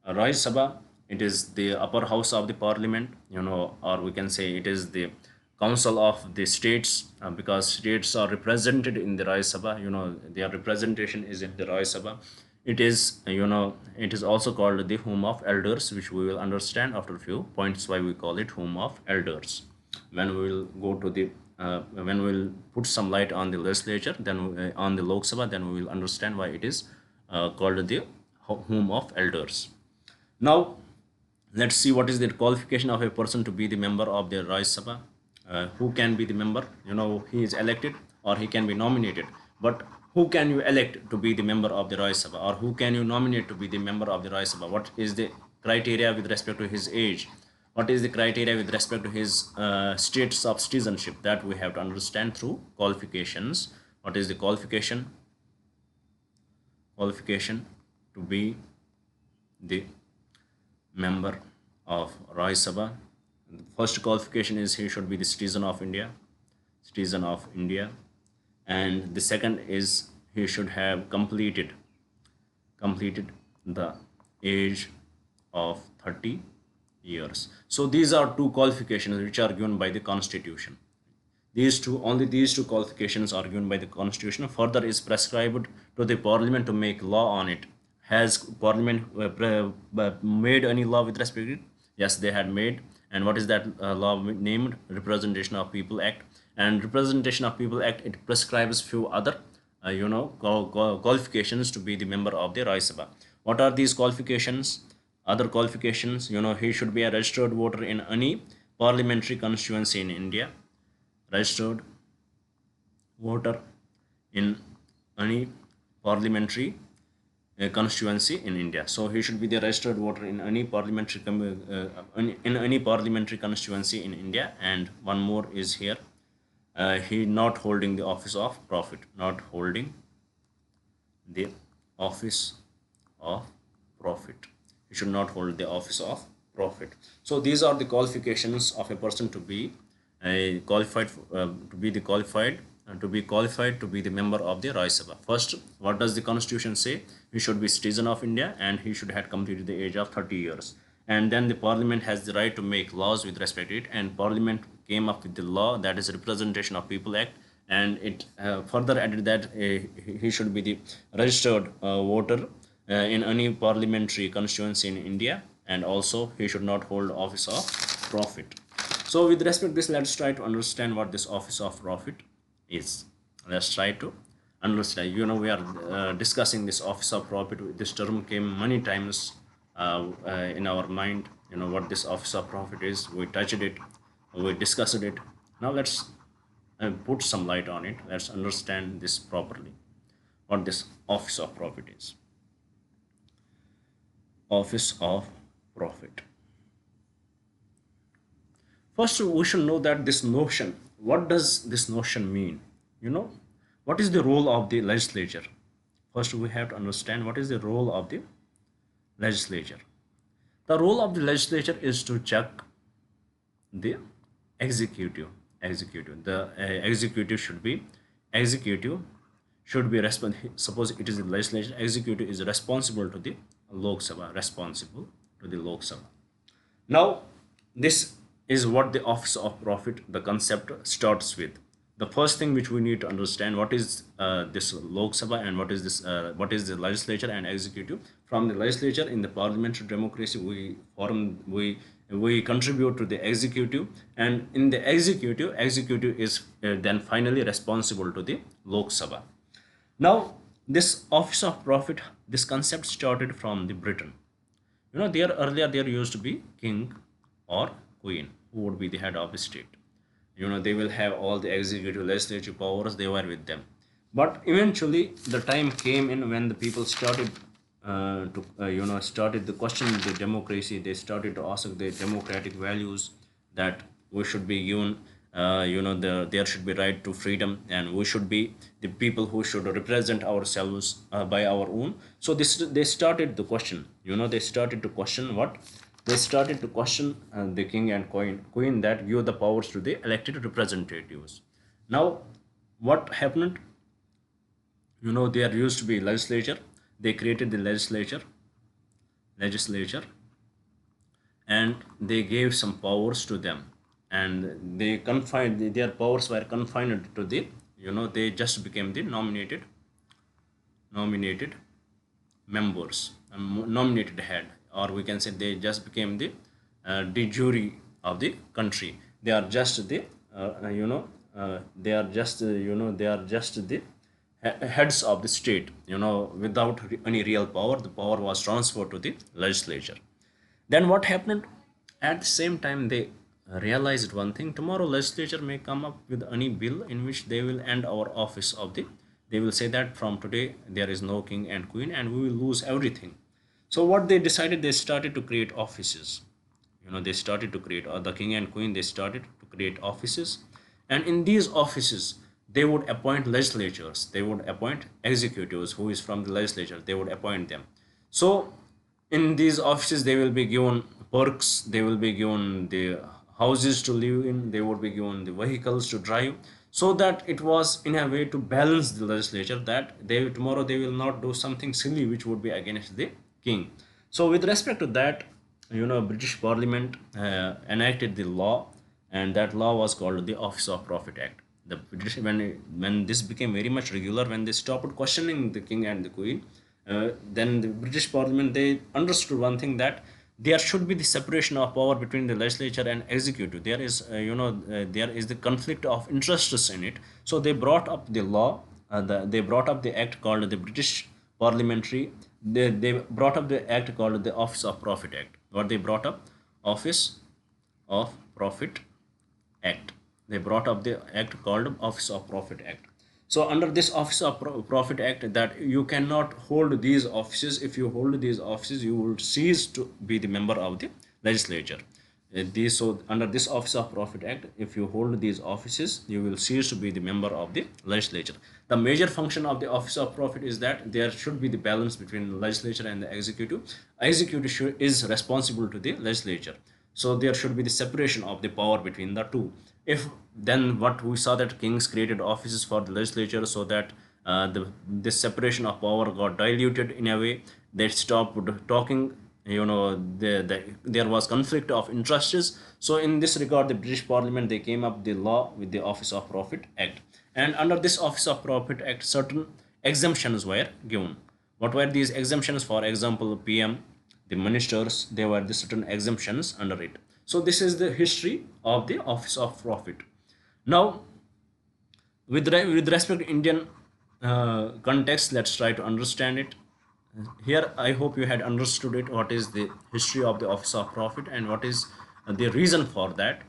Raj Sabha, it is the upper house of the parliament, or we can say it is the council of the states, because states are represented in the Raj Sabha, their representation is in the Raj Sabha. It is, it is also called the home of elders, which we will understand after a few points why we call it home of elders. When we will go to the, when we will put some light on the legislature, then on the Lok Sabha, then we will understand why it is called the home of elders. Now, let's see what is the qualification of a person to be the member of the Raj Sabha. Who can be the member? He is elected or he can be nominated. But who can you elect to be the member of the Raj Sabha, or who can you nominate to be the member of the Raj Sabha? What is the criteria with respect to his age? What is the criteria with respect to his status of citizenship? That we have to understand through qualifications. What is the qualification? Qualification to be the member of Raj Sabha. The first qualification is he should be the citizen of India. Citizen of India. And the second is he should have completed the age of 30 years. So these are two qualifications which are given by the constitution. Only these two qualifications are given by the constitution. Further is prescribed to the parliament to make law on it. Has parliament made any law with respect to it? Yes, they had made. And what is that law named? Representation of People Act. And Representation of People Act, it prescribes few other qualifications to be the member of the Raj Sabha. What are these qualifications? Other qualifications, he should be a registered voter in any parliamentary constituency in India. Registered voter in any parliamentary constituency in India. So he should be the registered voter in any parliamentary constituency in India. And one more is here. He not holding the office of profit. Not holding the office of profit. He should not hold the office of profit. So these are the qualifications of a person to be qualified to be the member of the Raj Sabha. First, what does the constitution say? He should be citizen of India and he should have completed the age of 30 years. And then the parliament has the right to make laws with respect to it, and parliament came up with the law, that is Representation of People Act, and it further added that he should be the registered voter in any parliamentary constituency in India, and also he should not hold office of profit. So with respect to this, let's try to understand what this office of profit is. Let's try to understand. We are discussing this office of profit. This term came many times in our mind. What this office of profit is. We touched it, we discussed it. Now let's put some light on it. Let's understand this properly, what this office of profit is. Office of profit. First, we should know that this notion, what does this notion mean? What is the role of the legislature? First, we have to understand what is the role of the legislature. The role of the legislature is to check the executive. The executive should be suppose it is the legislature, executive is responsible to the Lok Sabha, Now, this is what the office of profit, the concept starts with. The first thing which we need to understand, what is this Lok Sabha and what is this what is the legislature and executive. From the legislature, in the parliamentary democracy, we we contribute to the executive, and in the executive is then finally responsible to the Lok Sabha. Now, this office of profit, this concept started from the Britain. There earlier there used to be king or queen who would be the head of the state. They will have all the executive, legislative powers. They were with them, but eventually the time came in when the people started started to question the democracy. They started to ask the democratic values, that we should be given there should be right to freedom, and we should be the people who should represent ourselves by our own. So this they started the question. They started to question what? They started to question the king and queen that give the powers to the elected representatives. Now, what happened? There used to be legislature. They created the legislature, and they gave some powers to them, and they confined their powers were confined to the they just became the nominated members, nominated head, or we can say they just became the de jure of the country. They are just the they are just they are just the heads of the state. Without any real power, the power was transferred to the legislature. Then what happened? At the same time, they realized one thing: tomorrow legislature may come up with any bill in which they will end our office of the. They will say that from today there is no king and queen, and we will lose everything. So what they decided, they started to create offices. They started to create the king and queen. They started to create offices, and in these offices they would appoint legislatures. They would appoint executives who is from the legislature. They would appoint them. So in these offices they will be given perks. They will be given the houses to live in. They would be given the vehicles to drive, so that it was in a way to balance the legislature, that they tomorrow they will not do something silly which would be against the king. So with respect to that, British Parliament enacted the law, and that law was called the Office of Profit Act. The British, when this became very much regular, when they stopped questioning the king and the queen, then the British Parliament, they understood one thing, that there should be the separation of power between the legislature and executive. There is there is the conflict of interests in it. So they brought up the law. They brought up the act called the British Parliamentary. They brought up the act called the Office of Profit Act. What they brought up? Office of Profit Act. They brought up the act called Office of Profit Act. So under this Office of Profit Act, that you cannot hold these offices. If you hold these offices, you will cease to be the member of the legislature. So under this Office of Profit Act, if you hold these offices, you will cease to be the member of the legislature. The major function of the Office of Profit is that there should be the balance between the legislature and the executive. Executive is responsible to the legislature. So there should be the separation of the power between the two. If then what we saw, that kings created offices for the legislature, so that this separation of power got diluted in a way. They stopped talking. There was conflict of interests. So in this regard, the British Parliament, they came up the law with the Office of Profit Act, and under this Office of Profit Act, certain exemptions were given. What were these exemptions? For example, PM, the ministers, there were the certain exemptions under it. So this is the history of the Office of Profit. Now, with respect to Indian context, let's try to understand it. Here, I hope you had understood it. What is the history of the Office of Profit, and what is the reason for that?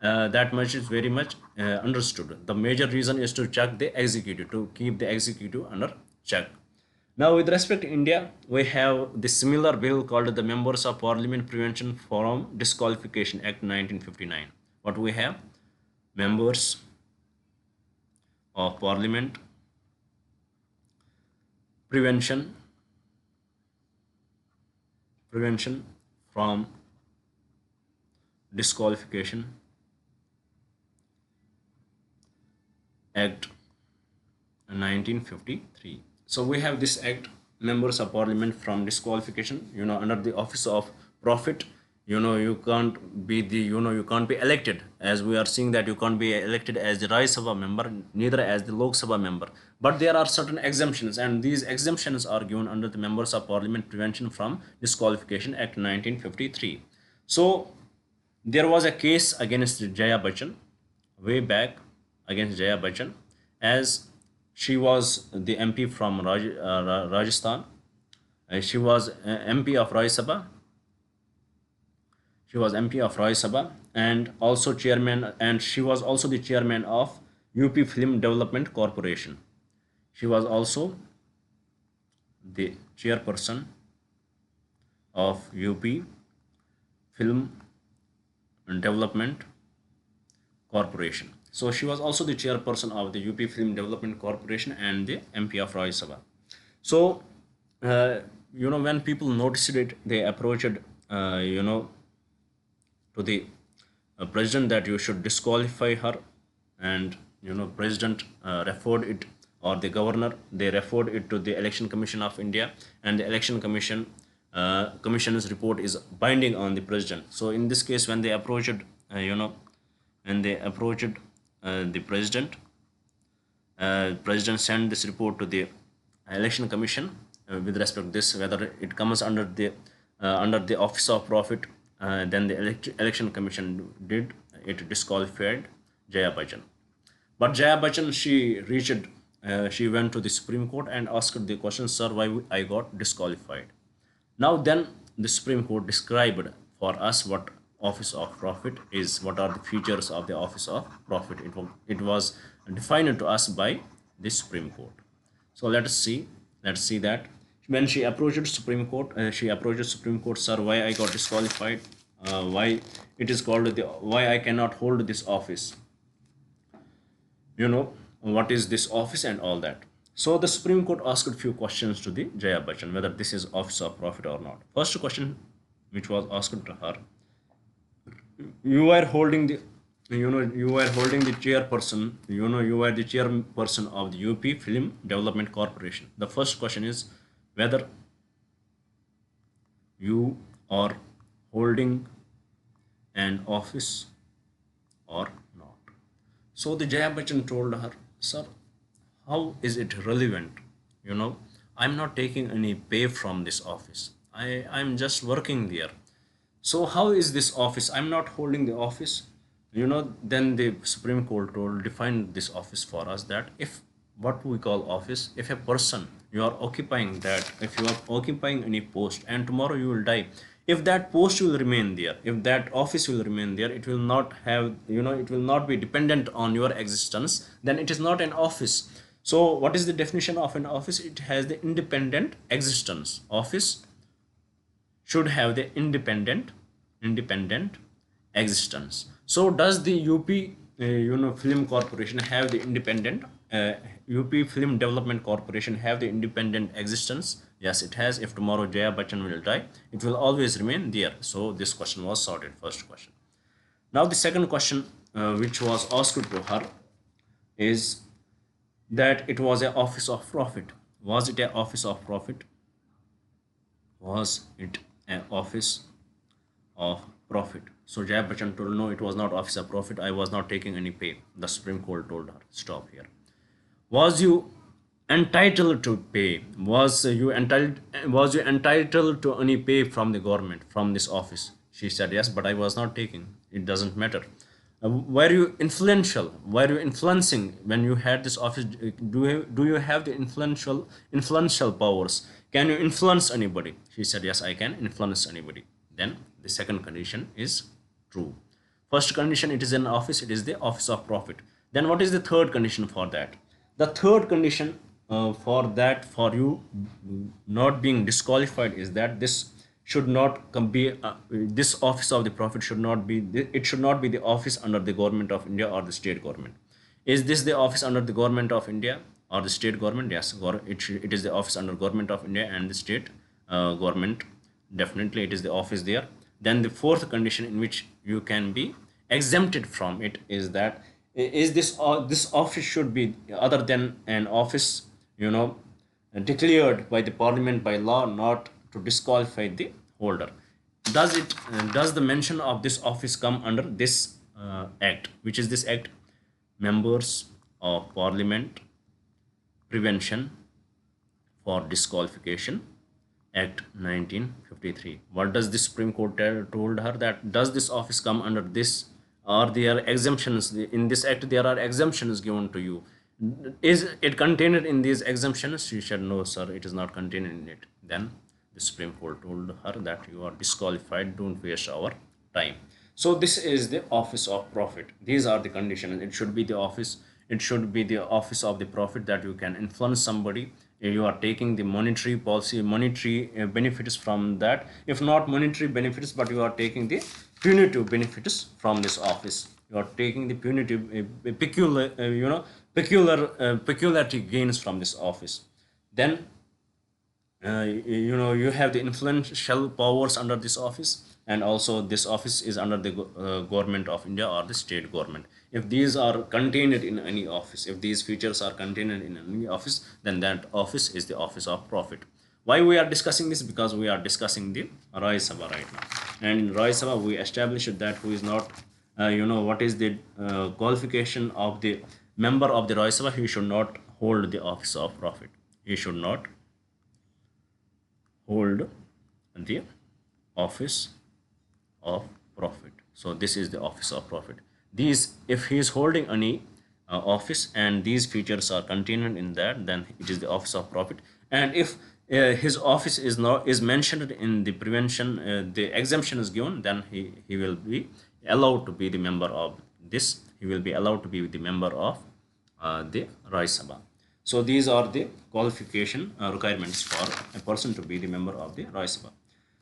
That much is very much understood. The major reason is to check the executive, to keep the executive under check. Now, with respect to India, we have the similar bill called the Members of Parliament Prevention from Disqualification Act 1959. What we have? Members of Parliament Prevention from Disqualification Act 1953. So we have this act, Members of Parliament from Disqualification. Under the Office of Profit, you can't be elected, as we are seeing that you can't be elected as the Rajya Sabha member, neither as the Lok Sabha member. But there are certain exemptions, and these exemptions are given under the Members of Parliament Prevention from Disqualification Act 1953. So there was a case against Jaya Bachchan way back, against Jaya Bachchan, as she was the MP from Rajasthan. She was MP of Rajya Sabha. She was MP of Rajya Sabha and also chairman, and she was also the chairman of UP Film Development Corporation. She was also the chairperson of UP Film Development Corporation. So she was also the chairperson of the UP Film Development Corporation and the MP of Rajya Sabha. So, uh, when people noticed it, they approached, to the president that you should disqualify her, and president referred it, or the governor, they referred it to the Election Commission of India, and the Election Commission commission's report is binding on the president. So in this case, when they approached, when they approached the president sent this report to the election commission with respect to this, whether it comes under the office of profit. Then the election commission did it, disqualified Jaya Bachchan. But Jaya Bachchan, she went to the Supreme Court and asked the question, sir, why I got disqualified? Now then, the Supreme Court described for us what office of profit is, what are the features of the office of profit. It was defined to us by the Supreme Court. So let's see that when she approached Supreme Court, sir, why I got disqualified, why it is called why I cannot hold this office, what is this office and all that. So the Supreme Court asked a few questions to the Jaya Bachchan, whether this is office of profit or not. First question which was asked to her, you are holding the chairperson, you are the chairperson of the UP Film Development Corporation. The first question is whether you are holding an office or not. So the Jaya Bachchan told her, sir, how is it relevant? I'm not taking any pay from this office. I'm just working there. So how is this office? I'm not holding the office. Then the Supreme Court defined this office for us, that if what we call office, if a person, you are occupying that, if you are occupying any post and tomorrow you will die, if that post will remain there, if that office will remain there, it will not have, it will not be dependent on your existence, then it is not an office. So what is the definition of an office? It has the independent existence. Office should have the independent existence. So does the UP Film Corporation have the independent UP Film Development Corporation have the independent existence? Yes, it has. If tomorrow Jaya Bachchan will die, it will always remain there. So this question was sorted. First question. Now the second question which was asked to her is that it was an office of profit. Was it an office of profit? Was it an office of profit? So Jaya Bachchan told, no, it was not office of profit. I was not taking any pay. The Supreme Court told her, stop here. Was you entitled to pay? Was you entitled to any pay from the government, from this office? She said yes, but I was not taking. It doesn't matter. Were you influential? Were you influencing when you had this office? Do you have the influential powers? Can you influence anybody? She said yes, I can influence anybody. Then the second condition is true. First condition, it is an office, it is the office of profit. Then what is the third condition for that? The third condition for you not being disqualified is that this should not be this office of the profit should not be, it should not be the office under the government of India or the state government. Is this the office under the government of India or the state government? Yes, it is the office under government of India and the state government. Definitely it is the office there. Then the fourth condition in which you can be exempted from it is that is this office should be other than an office declared by the parliament by law, not to disqualify the holder. Does the mention of this office come under this act? Which is this act? Members of Parliament Prevention for Disqualification Act 1950. 53. What does the Supreme Court told her? That does this office come under this, or there are exemptions in this act? There are exemptions given to you. Is it contained in these exemptions? She said, no, sir, it is not contained in it. Then the Supreme Court told her that you are disqualified. Don't waste our time. So this is the office of profit. These are the conditions. It should be the office. It should be the office of the profit, that you can influence somebody. You are taking the monetary policy, monetary benefits from that. If not monetary benefits, but you are taking the punitive benefits from this office. You are taking the punitive, peculiarity gains from this office. Then you have the influential powers under this office, and also this office is under the government of India or the state government. If these are contained in any office, if these features are contained in any office, then that office is the office of profit. Why we are discussing this? Because we are discussing the Raj Sabha right now, and in Raj Sabha we established that who is not what is the qualification of the member of the Raj Sabha. He should not hold the office of profit. He should not hold the office of profit. So this is the office of profit. These, if he is holding any office and these features are contained in that, then it is the office of profit. And if his office is mentioned in the prevention, the exemption is given, then he will be allowed to be the member of this. He will be allowed to be the member of the Raj Sabha. So these are the qualification requirements for a person to be the member of the Raj Sabha.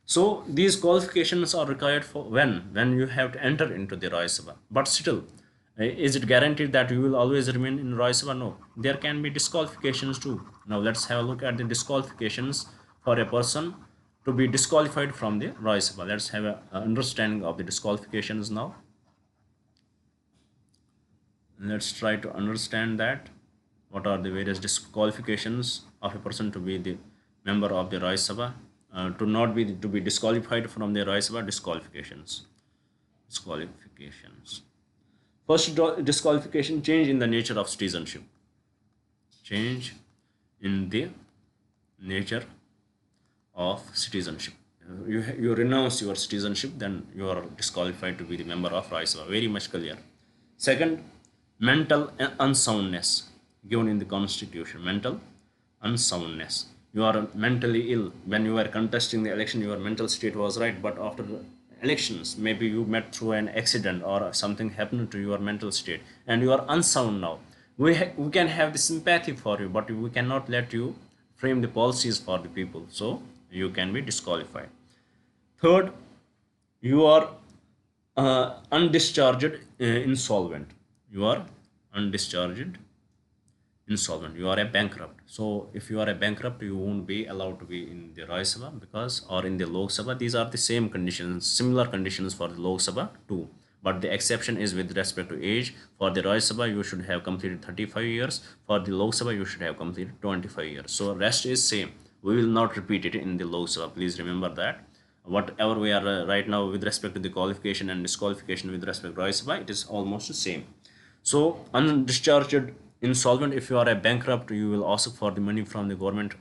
So these qualifications are required for when you have to enter into the Raj Sabha. But still, is it guaranteed that you will always remain in Raj Sabha? No, there can be disqualifications too. Now let's have a look at the disqualifications for a person to be disqualified from the Raj Sabha. Let's have an understanding of the disqualifications now. Let's try to understand that. What are the various disqualifications of a person to be the member of the Raj Sabha? To be disqualified from the Raj Sabha, disqualifications. First disqualification: change in the nature of citizenship. Change in the nature of citizenship. You renounce your citizenship, then you are disqualified to be the member of Raj Sabha. Very much clear. Second, mental unsoundness given in the constitution. Mental unsoundness. You are mentally ill. When you were contesting the election, your mental state was right, but after the elections, maybe you met through an accident or something happened to your mental state, and you are unsound now. We can have the sympathy for you, but we cannot let you frame the policies for the people, so you can be disqualified. Third, you are undischarged insolvent. You are undischarged insolvent. You are a bankrupt. So if you are a bankrupt, you won't be allowed to be in the Raj Sabha or in the Lok Sabha. These are the same conditions, similar conditions for the Lok Sabha too. But the exception is with respect to age. For the Raj Sabha, you should have completed 35 years. For the Lok Sabha, you should have completed 25 years. So rest is same. We will not repeat it in the Lok Sabha. Please remember that. Whatever we are right now with respect to the qualification and disqualification with respect to Raj Sabha, it is almost the same. So undischarged insolvent: if you are a bankrupt, you will ask for the money from the government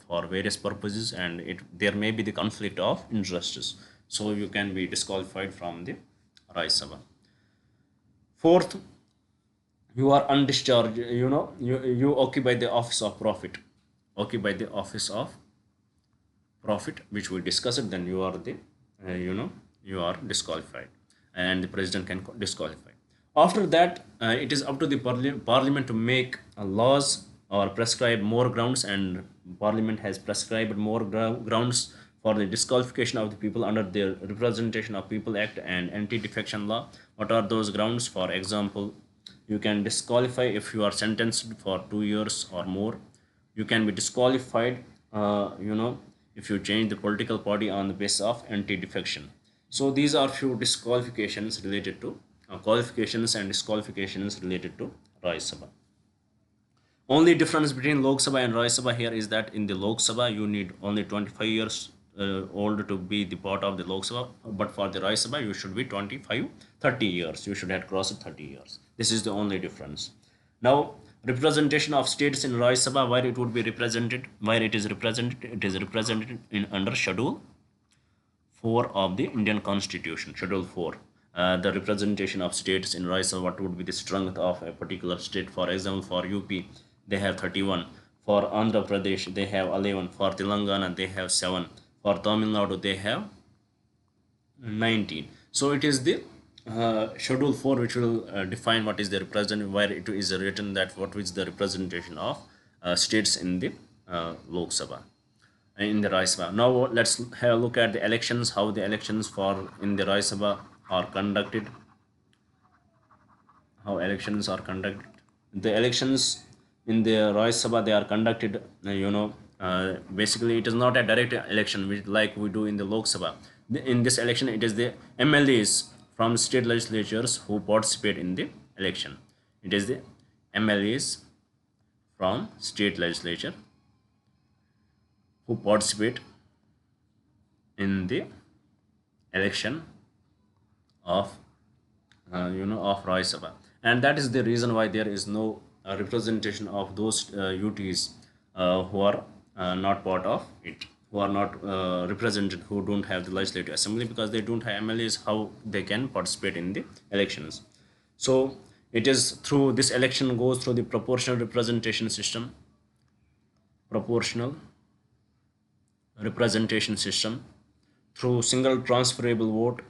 for various purposes, and there may be the conflict of interests, so you can be disqualified from the Raj Sabha. Fourth, you are undischarged. You occupy the office of profit. Occupy the office of profit, which we discussed. Then you are the you are disqualified, and the president can disqualify. After that, it is up to the parliament to make laws or prescribe more grounds, and parliament has prescribed more grounds for the disqualification of the people under the Representation of People Act and Anti-Defection Law. What are those grounds? For example, you can disqualify if you are sentenced for 2 years or more. You can be disqualified if you change the political party on the basis of anti-defection. So these are few disqualifications related to qualifications and disqualifications related to Raj Sabha. Only difference between Lok Sabha and Raj Sabha here is that in the Lok Sabha you need only 25 years old to be the part of the Lok Sabha, but for the Raj Sabha you should be 30 years. You should have crossed 30 years. This is the only difference. Now, representation of states in Raj Sabha, where it would be represented, it is represented in under Schedule 4 of the Indian Constitution, Schedule 4. The representation of states in Rajya Sabha, what would be the strength of a particular state. For example, for UP, they have 31. For Andhra Pradesh, they have 11. For Telangana, they have 7. For Tamil Nadu, they have 19. So it is the Schedule 4 which will define what is the represent, where it is written that what is the representation of states in the Lok Sabha, in the Rajya Sabha. Now let's have a look at the elections, how the elections for in the Rajya Sabha are conducted. How elections are conducted. The elections in the Rajya Sabha, they are conducted, basically it is not a direct election which like we do in the Lok Sabha. In this election, it is the MLAs from state legislatures who participate in the election. It is the MLAs from state legislature who participate in the election of of Rajya Sabha, and that is the reason why there is no representation of those UTs who are not part of it, who are not represented, who don't have the legislative assembly, because they don't have MLAs. How they can participate in the elections? So it is through this election goes through the proportional representation system, proportional representation system, through single transferable vote,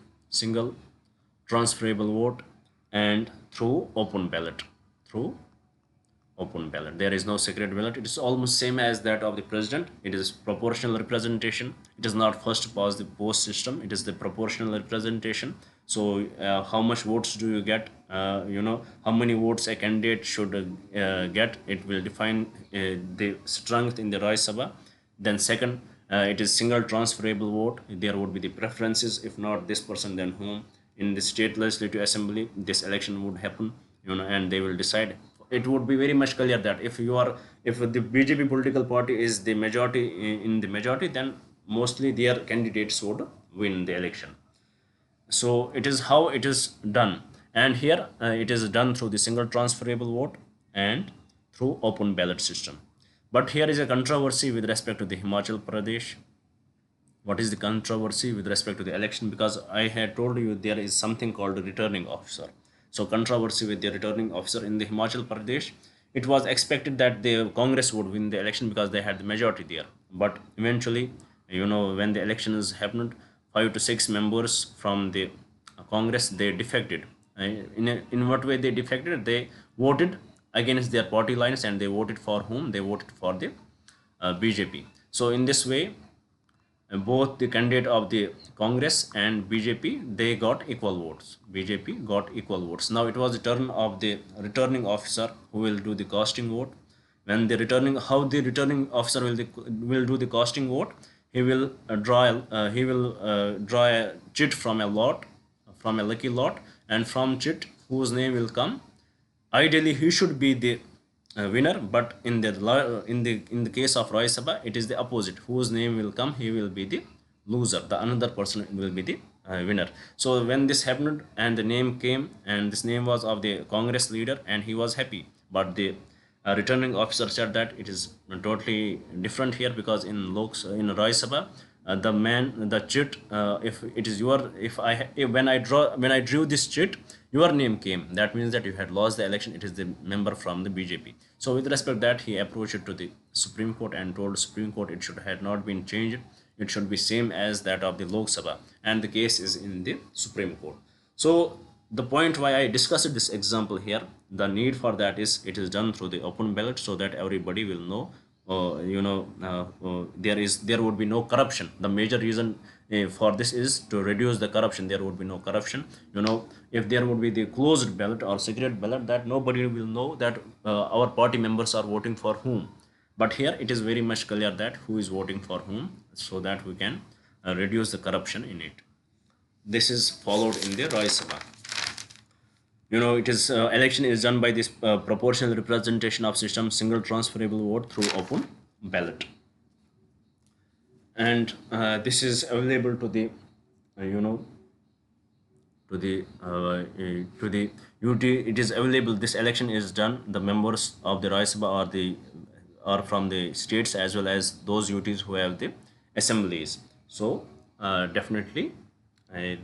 and through open ballot. Through open ballot, there is no secret ballot. It is almost same as that of the president. It is proportional representation. It is not first past the post system. It is the proportional representation. So how much votes do you get, how many votes a candidate should get, it will define the strength in the Rajya Sabha. Then second, it is single transferable vote. There would be the preferences, if not this person then whom. In the state legislative assembly, this election would happen, and they will decide. It would be very much clear that if the BJP political party is the majority in the majority, then mostly their candidates would win the election. So it is how it is done, and here it is done through the single transferable vote and through open ballot system. But here is a controversy with respect to the Himachal Pradesh. What is the controversy with respect to the election? Because I had told you there is something called a returning officer. So controversy with the returning officer in the Himachal Pradesh. It was expected that the Congress would win the election because they had the majority there. But eventually, when the elections happened, 5 to 6 members from the Congress, they defected. In what way they defected? They voted against their party lines, and they voted for whom? They voted for the BJP. So in this way, both the candidate of the Congress and BJP, they got equal votes. BJP got equal votes. Now it was the turn of the returning officer who will do the casting vote. When the returning officer will do the casting vote, he will draw a chit from a lucky lot, and from chit whose name will come. Ideally, he should be the winner, but in the case of Rajya Sabha, it is the opposite. Whose name will come, he will be the loser. The another person will be the winner. So when this happened and the name came, and this name was of the Congress leader, and he was happy, but the returning officer said that it is totally different here, because in Rajya Sabha, the chit, if it is when I drew this chit, your name came, that means that you had lost the election. It is the member from the BJP. So with respect that, he approached it to the Supreme Court and told Supreme Court it should have not been changed. It should be same as that of the Lok Sabha, and the case is in the Supreme Court. So the point why I discussed this example here, the need for that is it is done through the open ballot, so that everybody will know. There would be no corruption. The major reason for this is to reduce the corruption. There would be no corruption. If there would be the closed ballot or secret ballot, that nobody will know that our party members are voting for whom. But here it is very much clear that who is voting for whom, so that we can reduce the corruption in it. This is followed in the Rajya Sabha. It is election is done by this proportional representation of system, single transferable vote through open ballot, and this is available to the to the UT. It is available. This election is done. The members of the Rajya Sabha are from the states, as well as those UTs who have the assemblies. So definitely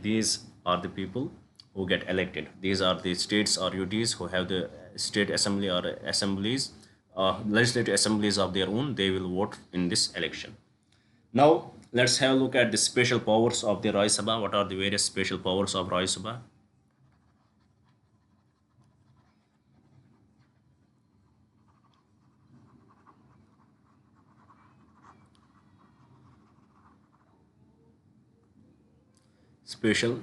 these are the people who get elected. These are the states or UTs who have the state assembly or assemblies, legislative assemblies of their own. They will vote in this election. Now let's have a look at the special powers of the Rajya Sabha. What are the various special powers of Rajya Sabha? Special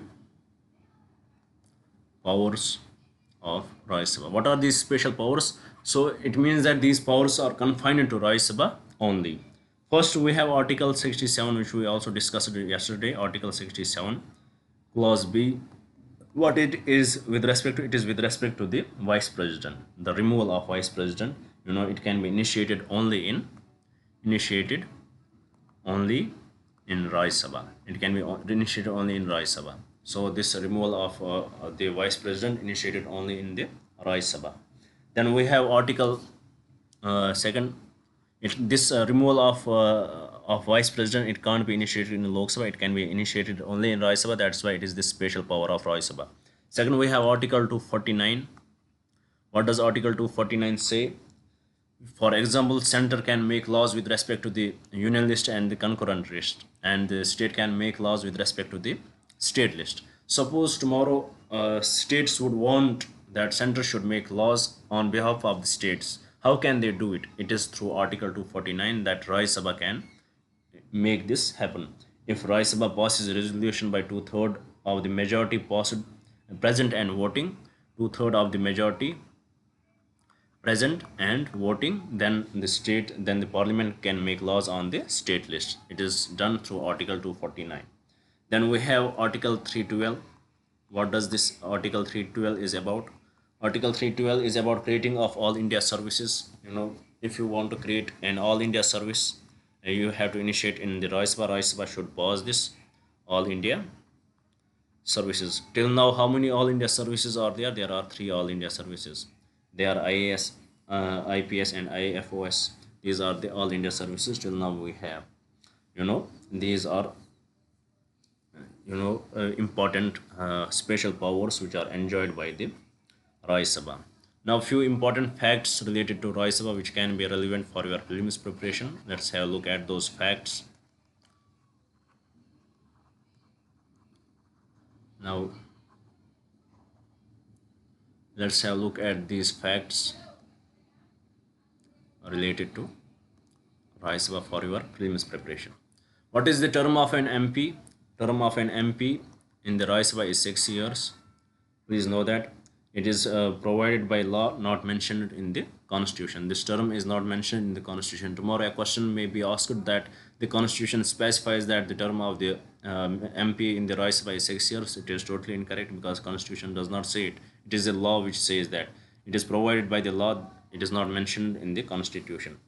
powers of Rajya Sabha. What are these special powers? So it means that these powers are confined to Rajya Sabha only. First, we have Article 67, which we also discussed yesterday. Article 67, Clause B. What it is with respect to? It is with respect to the Vice President. The removal of Vice President. It can be initiated only in Rajya Sabha. It can be initiated only in Rajya Sabha. So this removal of the Vice President initiated only in the Rajya Sabha. Then we have Article second. This removal of Vice President, it can't be initiated in the Lok Sabha. It can be initiated only in Rajya Sabha. That's why it is the special power of Rajya Sabha. Second, we have Article 249. What does Article 249 say? For example, center can make laws with respect to the union list and the concurrent list, and the state can make laws with respect to the state list. Suppose tomorrow states would want that center should make laws on behalf of the states. How can they do it? It is through Article 249 that Rajya Sabha can make this happen. If Rajya Sabha passes a resolution by two-thirds of the majority present and voting, two-thirds of the majority present and voting, then the parliament can make laws on the state list. It is done through Article 249. Then we have Article 312. What does this Article 312 is about? Article 312 is about creating of all India services. If you want to create an all India service, you have to initiate in the Rajya Sabha. Rajya Sabha should pass this all India services. Till now, how many all India services are there? There are 3 all India services. They are IAS, IPS, and IFOS. These are the all India services till now we have. These are important special powers which are enjoyed by the Rajya Sabha. Now, few important facts related to Rajya Sabha which can be relevant for your prelims preparation. Let's have a look at those facts. Now, let's have a look at these facts related to Rajya Sabha for your prelims preparation. What is the term of an MP? Term of an MP in the Rajya Sabha is 6 years. Please know that it is provided by law, not mentioned in the constitution. This term is not mentioned in the constitution. Tomorrow a question may be asked that the constitution specifies that the term of the MP in the Rajya Sabha is 6 years. It is totally incorrect because constitution does not say it. It is a law which says that. It is provided by the law. It is not mentioned in the constitution.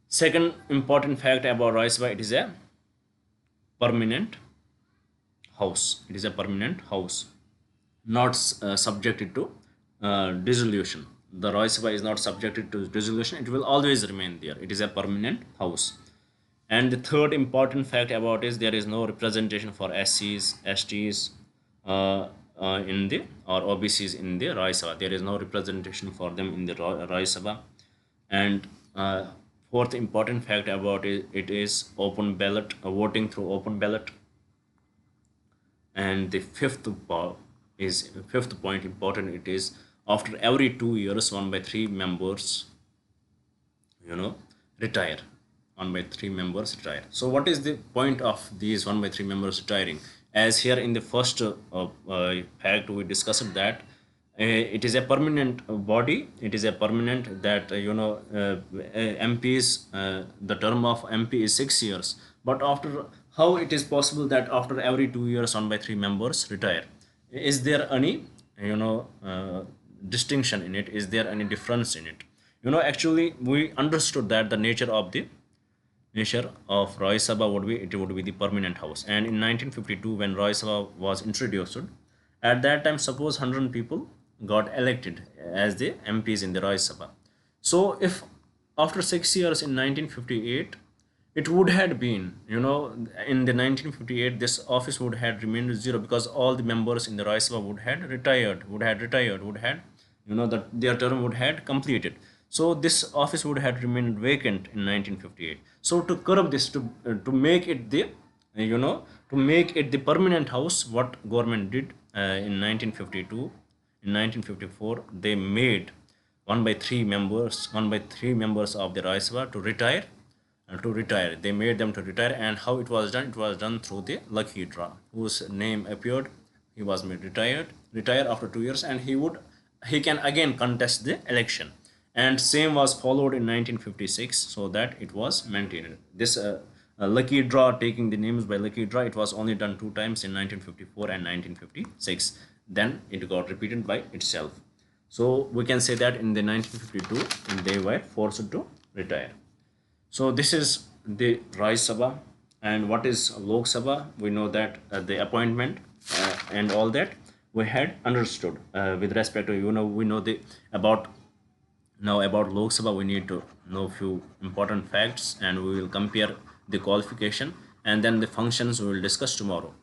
Second important fact about Rajya Sabha, it is a permanent house. It is a permanent house, not subjected to dissolution. The Rajya Sabha is not subjected to dissolution. It will always remain there. It is a permanent house. And the third important fact about is there is no representation for SCs, STs in the or OBCs in the Rajya Sabha. There is no representation for them in the Rajya Sabha. And fourth important fact about it is open ballot, voting through open ballot. And the fifth point important, it is after every 2 years 1/3 members retire. 1/3 members retire. So what is the point of these 1/3 members retiring? As here in the first fact we discussed that it is a permanent body. It is a permanent that MPs, the term of MP is 6 years. But after, how it is possible that after every 2 years 1/3 members retire? Is there any distinction in it? Is there any difference in it? Actually we understood that the nature of Rajya Sabha would be the permanent house. And in 1952 when Rajya Sabha was introduced, at that time suppose 100 people got elected as the MPs in the Rajya Sabha. So if after 6 years in 1958, it would have been, in the 1958, this office would have remained zero because all the members in the Rajya Sabha would had, that their term would have completed. So this office would have remained vacant in 1958. So to curb this, to make it the, to make it the permanent house, what government did in 1952, in 1954, they made one by three members of the Rajya Sabha to retire. They made them to retire, and how it was done? It was done through the lucky draw. Whose name appeared, he was made retire after 2 years, and he can again contest the election. And same was followed in 1956, so that it was maintained. This lucky draw, taking the names by lucky draw, it was only done two times, in 1954 and 1956. Then it got repeated by itself. So we can say that in the 1952, they were forced to retire. So this is the Rajya Sabha. And what is Lok Sabha? We know that the appointment and all that we had understood with respect to, we know the about now about Lok Sabha. We need to know few important facts, and we will compare the qualification, and then the functions we will discuss tomorrow.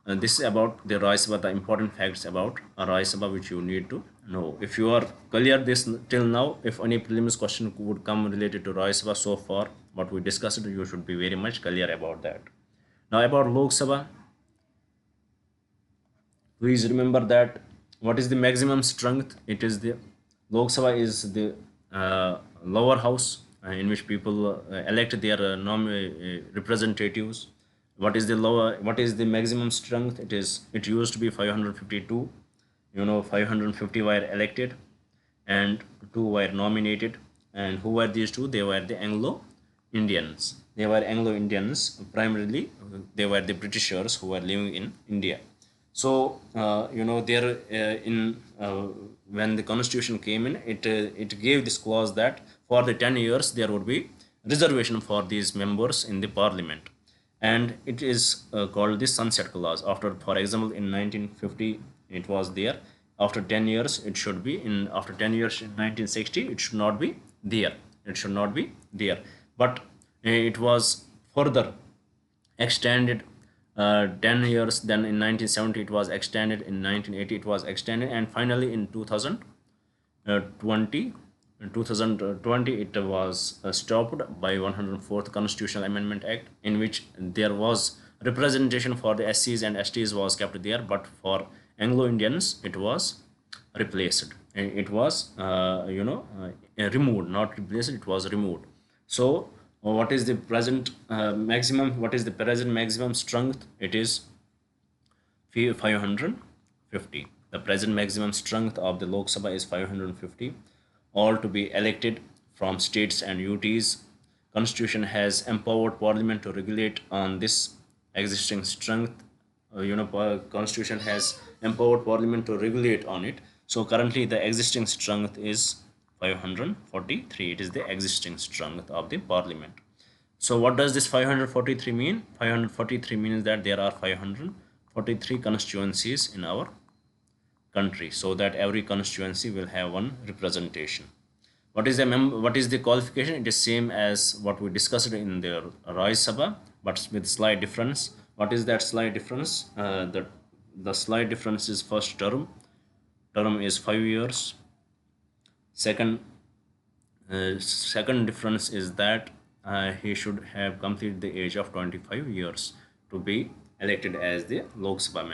This is about the Rajya Sabha, the important facts about a Rajya Sabha which you need to know. If you are clear this till now, if any prelims question would come related to Rajya Sabha so far, what we discussed, you should be very much clear about that. Now about Lok Sabha, please remember that what is the maximum strength? It is the Lok Sabha is the lower house in which people elect their representatives. What is the lower? What is the maximum strength? It used to be 552. 550 were elected, and 2 were nominated. And who were these 2? They were the Anglo-Indians. They were Anglo-Indians primarily. They were the Britishers who were living in India. So there in when the constitution came in, it gave this clause that for the 10 years there would be reservation for these members in the parliament, and it is called the sunset clause. After, for example, in 1950 it was there. After 10 years it should be in. After 10 years in 1960 it should not be there. But it was further extended 10 years. Then in 1970 it was extended, in 1980 it was extended, and finally in 2020 it was stopped by 104th Constitutional Amendment Act, in which there was representation for the SCs and STs was kept there, but for Anglo-Indians it was replaced. It was removed, not replaced, it was removed. So what is the present maximum? What is the present maximum strength? It is 550. The present maximum strength of the Lok Sabha is 550. All to be elected from states and UTs. Constitution has empowered Parliament to regulate on this existing strength. Constitution has empowered Parliament to regulate on it. So currently the existing strength is 543. It is the existing strength of the Parliament. So what does this 543 mean? 543 means that there are 543 constituencies in our country, so that every constituency will have one representation. What is the qualification? It is same as what we discussed in the Rajya Sabha, but with slight difference. What is that slight difference? The slight difference is first term. Term is 5 years. Second difference is that he should have completed the age of 25 years to be elected as the Lok Sabha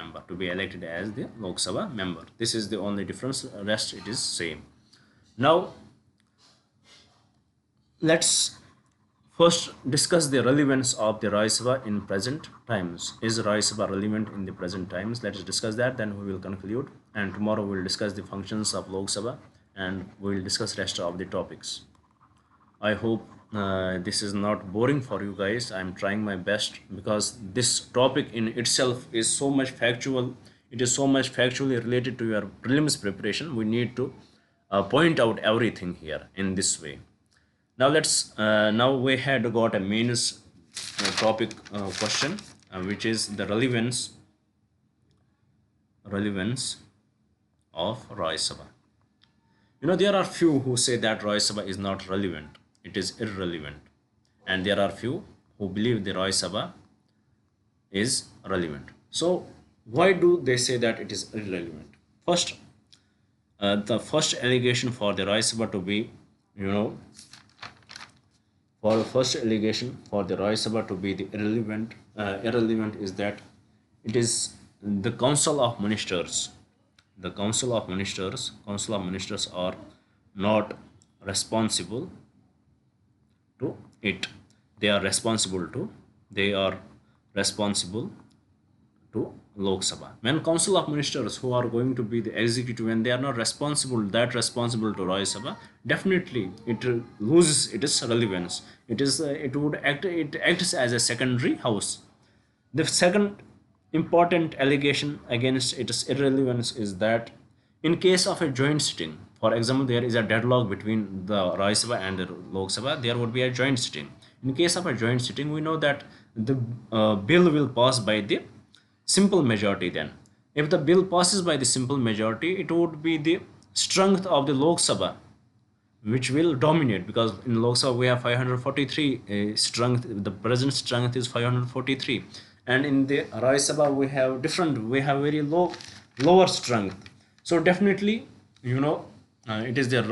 member. This is the only difference. Rest it is same. Now let's first discuss the relevance of the Rajya Sabha in present times. Is Rajya Sabha relevant in the present times? Let us discuss that, then we will conclude, and tomorrow we will discuss the functions of Lok Sabha, and we will discuss rest of the topics. I hope this is not boring for you guys. I am trying my best, because this topic in itself is so much factual. It is so much factually related to your prelims preparation. We need to point out everything here in this way. Now now we had got a mains topic question, which is the relevance of Rajya Sabha. There are few who say that Rajya Sabha is not relevant. It is irrelevant. and there are few who believe the Rajya Sabha is relevant. So why do they say that it is irrelevant? First, the first allegation for the Rajya Sabha to be, you know, for the first allegation for the Rajya Sabha to be the irrelevant is that it is the Council of Ministers. The Council of Ministers are not responsible to it. They are responsible to. They are responsible to Lok Sabha. When Council of Ministers who are going to be the executive, when they are not responsible to Rajya Sabha, definitely it loses its relevance. It acts as a secondary house. The second important allegation against its irrelevance is that in case of a joint sitting, for example, there is a deadlock between the Rajya Sabha and the Lok Sabha, there would be a joint sitting. In case of a joint sitting, we know that the bill will pass by the simple majority. Then if the bill passes by the simple majority, it would be the strength of the Lok Sabha which will dominate, because in Lok Sabha we have 543 strength. The present strength is 543, and in the Rajya Sabha we have very lower strength. So definitely, it is the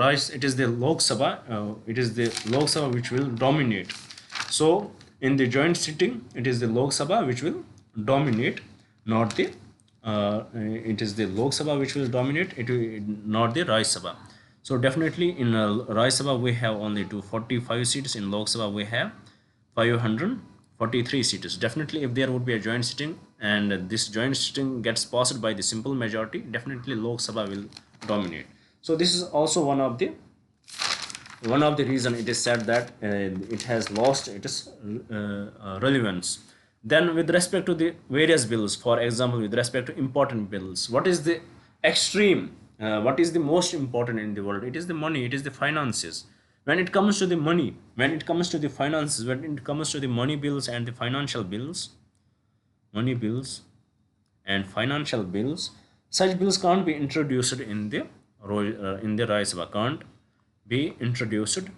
Lok Sabha, which will dominate. So in the joint sitting, it is the Lok Sabha which will dominate, not the it is the Lok Sabha which will dominate, not the Rajya Sabha. So definitely in Rajya Sabha we have only 245 seats. In Lok Sabha we have 543 seats. Definitely, if there would be a joint sitting and this joint sitting gets passed by the simple majority, definitely Lok Sabha will dominate. So this is also one of the reason it is said that it has lost its relevance. Then with respect to the various bills, for example, with respect to important bills, what is the what is the most important in the world? It is the money, it is the finances. When it comes to the money, when it comes to the finances, when it comes to the money bills and the financial bills, such bills can't be introduced in the Rajya Sabha, can't be introduced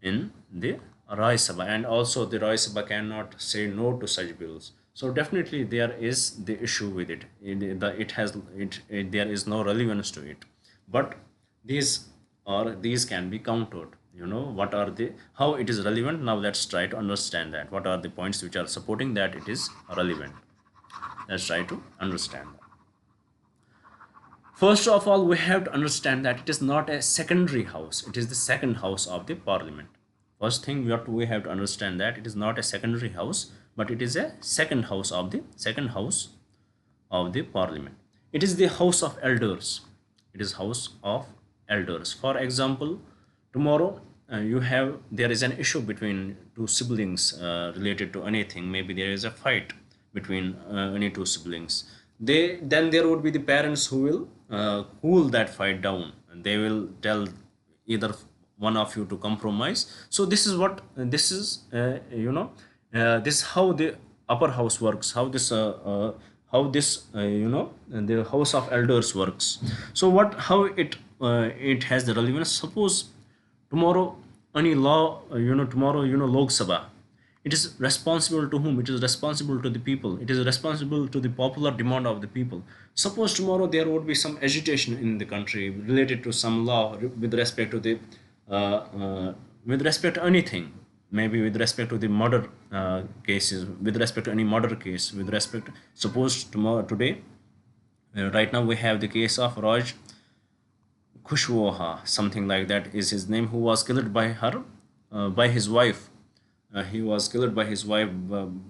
in the Rajya Sabha, and also the Rajya Sabha cannot say no to such bills. So definitely there is the issue with it. There is no relevance to it. But these can be countered. How it is relevant. Now let's try to understand that. What are the points which are supporting that it is relevant? Let's try to understand that. First of all, we have to understand that it is not a secondary house. It is the second house of the parliament. First thing what we have to understand that it is not a secondary house, but it is a second house of the parliament. It is the house of elders. It is house of elders. For example, tomorrow there is an issue between two siblings related to anything. Maybe there is a fight between any two siblings. Then there would be the parents who will cool that fight down, and they will tell either one of you to compromise. So this is how the upper house works, how this the house of elders works. So how it has the relevance. Suppose tomorrow any law, Lok Sabha, it is responsible to whom? It is responsible to the people. It is responsible to the popular demand of the people. Suppose tomorrow there would be some agitation in the country related to some law with respect to the with respect to anything, maybe with respect to the murder cases, with respect to any murder case, with respect to, suppose today, right now we have the case of Raj Kushwaha, something like that is his name, who was killed by his wife. He was killed by his wife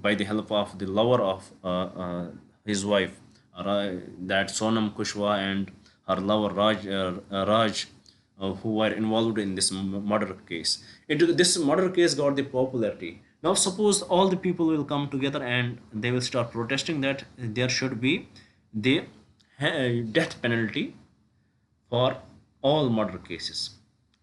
by the help of the lover of his wife, that Sonam Kushwaha and her lover Raj, who were involved in this murder case. This murder case got the popularity. Now suppose all the people will come together and they will start protesting that there should be the death penalty for all murder cases.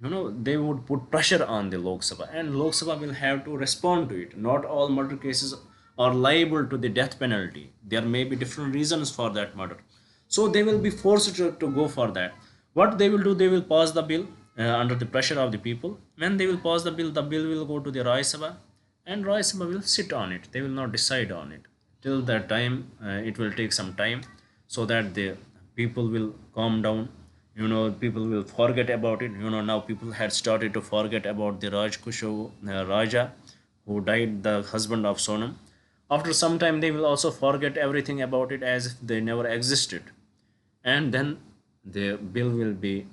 They would put pressure on the Lok Sabha, and Lok Sabha will have to respond to it. Not all murder cases are liable to the death penalty. There may be different reasons for that murder. So they will be forced to go for that. What they will do, they will pass the bill under the pressure of the people. When they will pass the bill will go to the Rajya Sabha. and Rajya Sabha will sit on it. They will not decide on it. Till that time, it will take some time so that the people will calm down. People will forget about it. Now people had started to forget about the Rajkusho Raja who died, the husband of Sonam. After some time, they will also forget everything about it as if they never existed, and then the bill will be,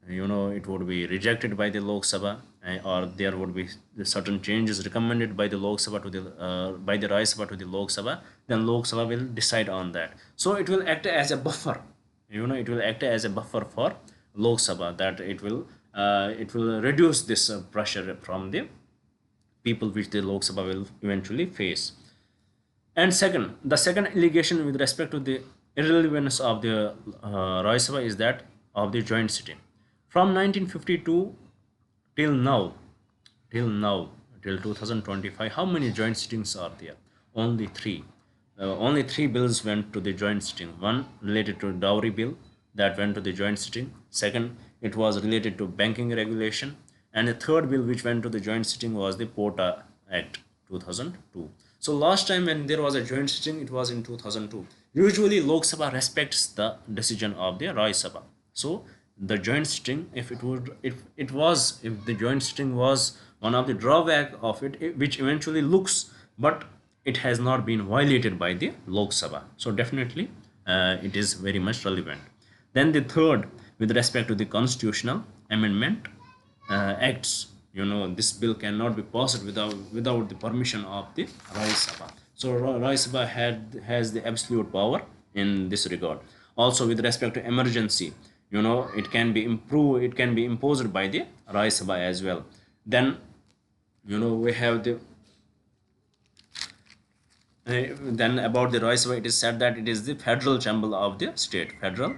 it would be rejected by the Lok Sabha, or there would be certain changes recommended by the Lok Sabha to the by the Rajya Sabha to the Lok Sabha. Then Lok Sabha will decide on that. So it will act as a buffer. It will act as a buffer for Lok Sabha, that it will reduce this pressure from the people which the Lok Sabha will eventually face. And second, the second allegation with respect to the irrelevance of the Rajya Sabha is that of the joint sitting. From 1952 till now, till now, till 2025, how many joint sittings are there? Only three. Only three bills went to the joint sitting. One related to dowry bill that went to the joint sitting. Second, it was related to banking regulation. And the third bill which went to the joint sitting was the Pota Act 2002. So last time when there was a joint sitting, it was in 2002. Usually Lok Sabha respects the decision of the Rajya Sabha. So the joint sitting, if the joint sitting was one of the drawback of it, which eventually looks, but it has not been violated by the Lok Sabha. So definitely it is very much relevant. Then the third, with respect to the constitutional amendment acts, this bill cannot be passed without the permission of the Rajya Sabha. So Rajya Sabha has the absolute power in this regard. Also with respect to emergency, it can be imposed by the Rajya Sabha as well. Then we have the then about the Rajya Sabha, it is said that it is the federal chamber of the state, federal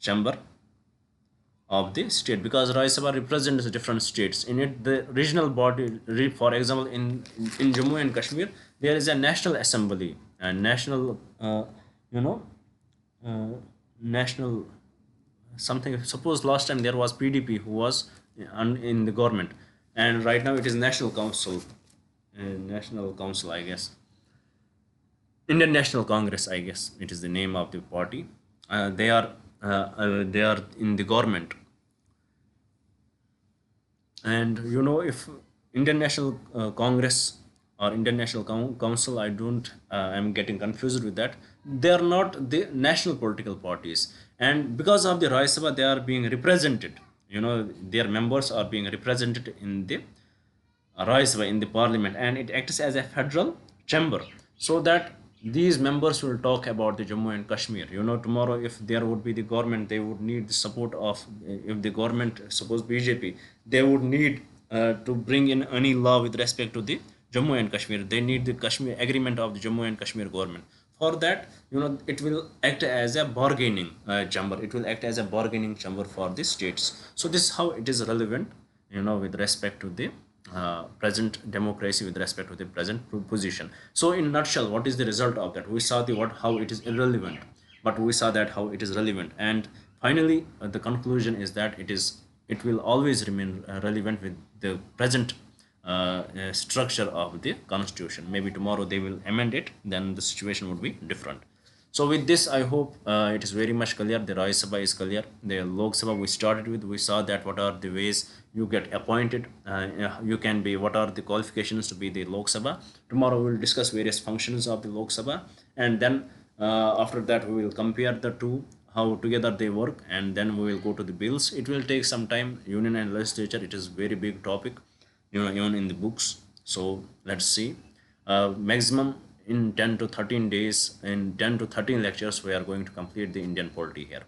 chamber of the state, because Rajya Sabha represents different states. In it, the regional body, for example, in Jammu and Kashmir, there is a national assembly and national, national something. Suppose last time there was PDP who was in the government, and right now it is National Council, I guess. Indian National Congress, I guess it is the name of the party. They are in the government, and if Indian National Congress or Indian National Council, I don't, I'm getting confused with that. They are not the national political parties, and because of the Rajya Sabha, they are being represented. Their members are being represented in the Rajya Sabha, in the parliament, and it acts as a federal chamber, so that these members will talk about the Jammu and Kashmir. Tomorrow if there would be the government, they would need the support of, if the government, suppose BJP, they would need to bring in any law with respect to the Jammu and Kashmir. They need the Kashmir agreement of the Jammu and Kashmir government. For that, it will act as a bargaining chamber. It will act as a bargaining chamber for the states. So this is how it is relevant, with respect to the present democracy, with respect to the present position. So in nutshell, what is the result of that? We saw how it is irrelevant, but we saw that how it is relevant, and finally the conclusion is that it will always remain relevant with the present structure of the constitution. Maybe tomorrow they will amend it, then the situation would be different. So with this, I hope it is very much clear. The Rajya Sabha is clear. The Lok Sabha we started with, we saw that what are the ways you get appointed. You can be, what are the qualifications to be the Lok Sabha. Tomorrow we will discuss various functions of the Lok Sabha, and then after that we will compare the two, how together they work, and then we will go to the bills. It will take some time. Union and legislature, it is very big topic, even in the books. So let's see. Maximum in 10 to 13 days, in 10 to 13 lectures, we are going to complete the Indian polity here.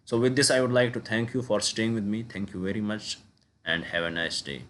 So with this, I would like to thank you for staying with me. Thank you very much, and have a nice day.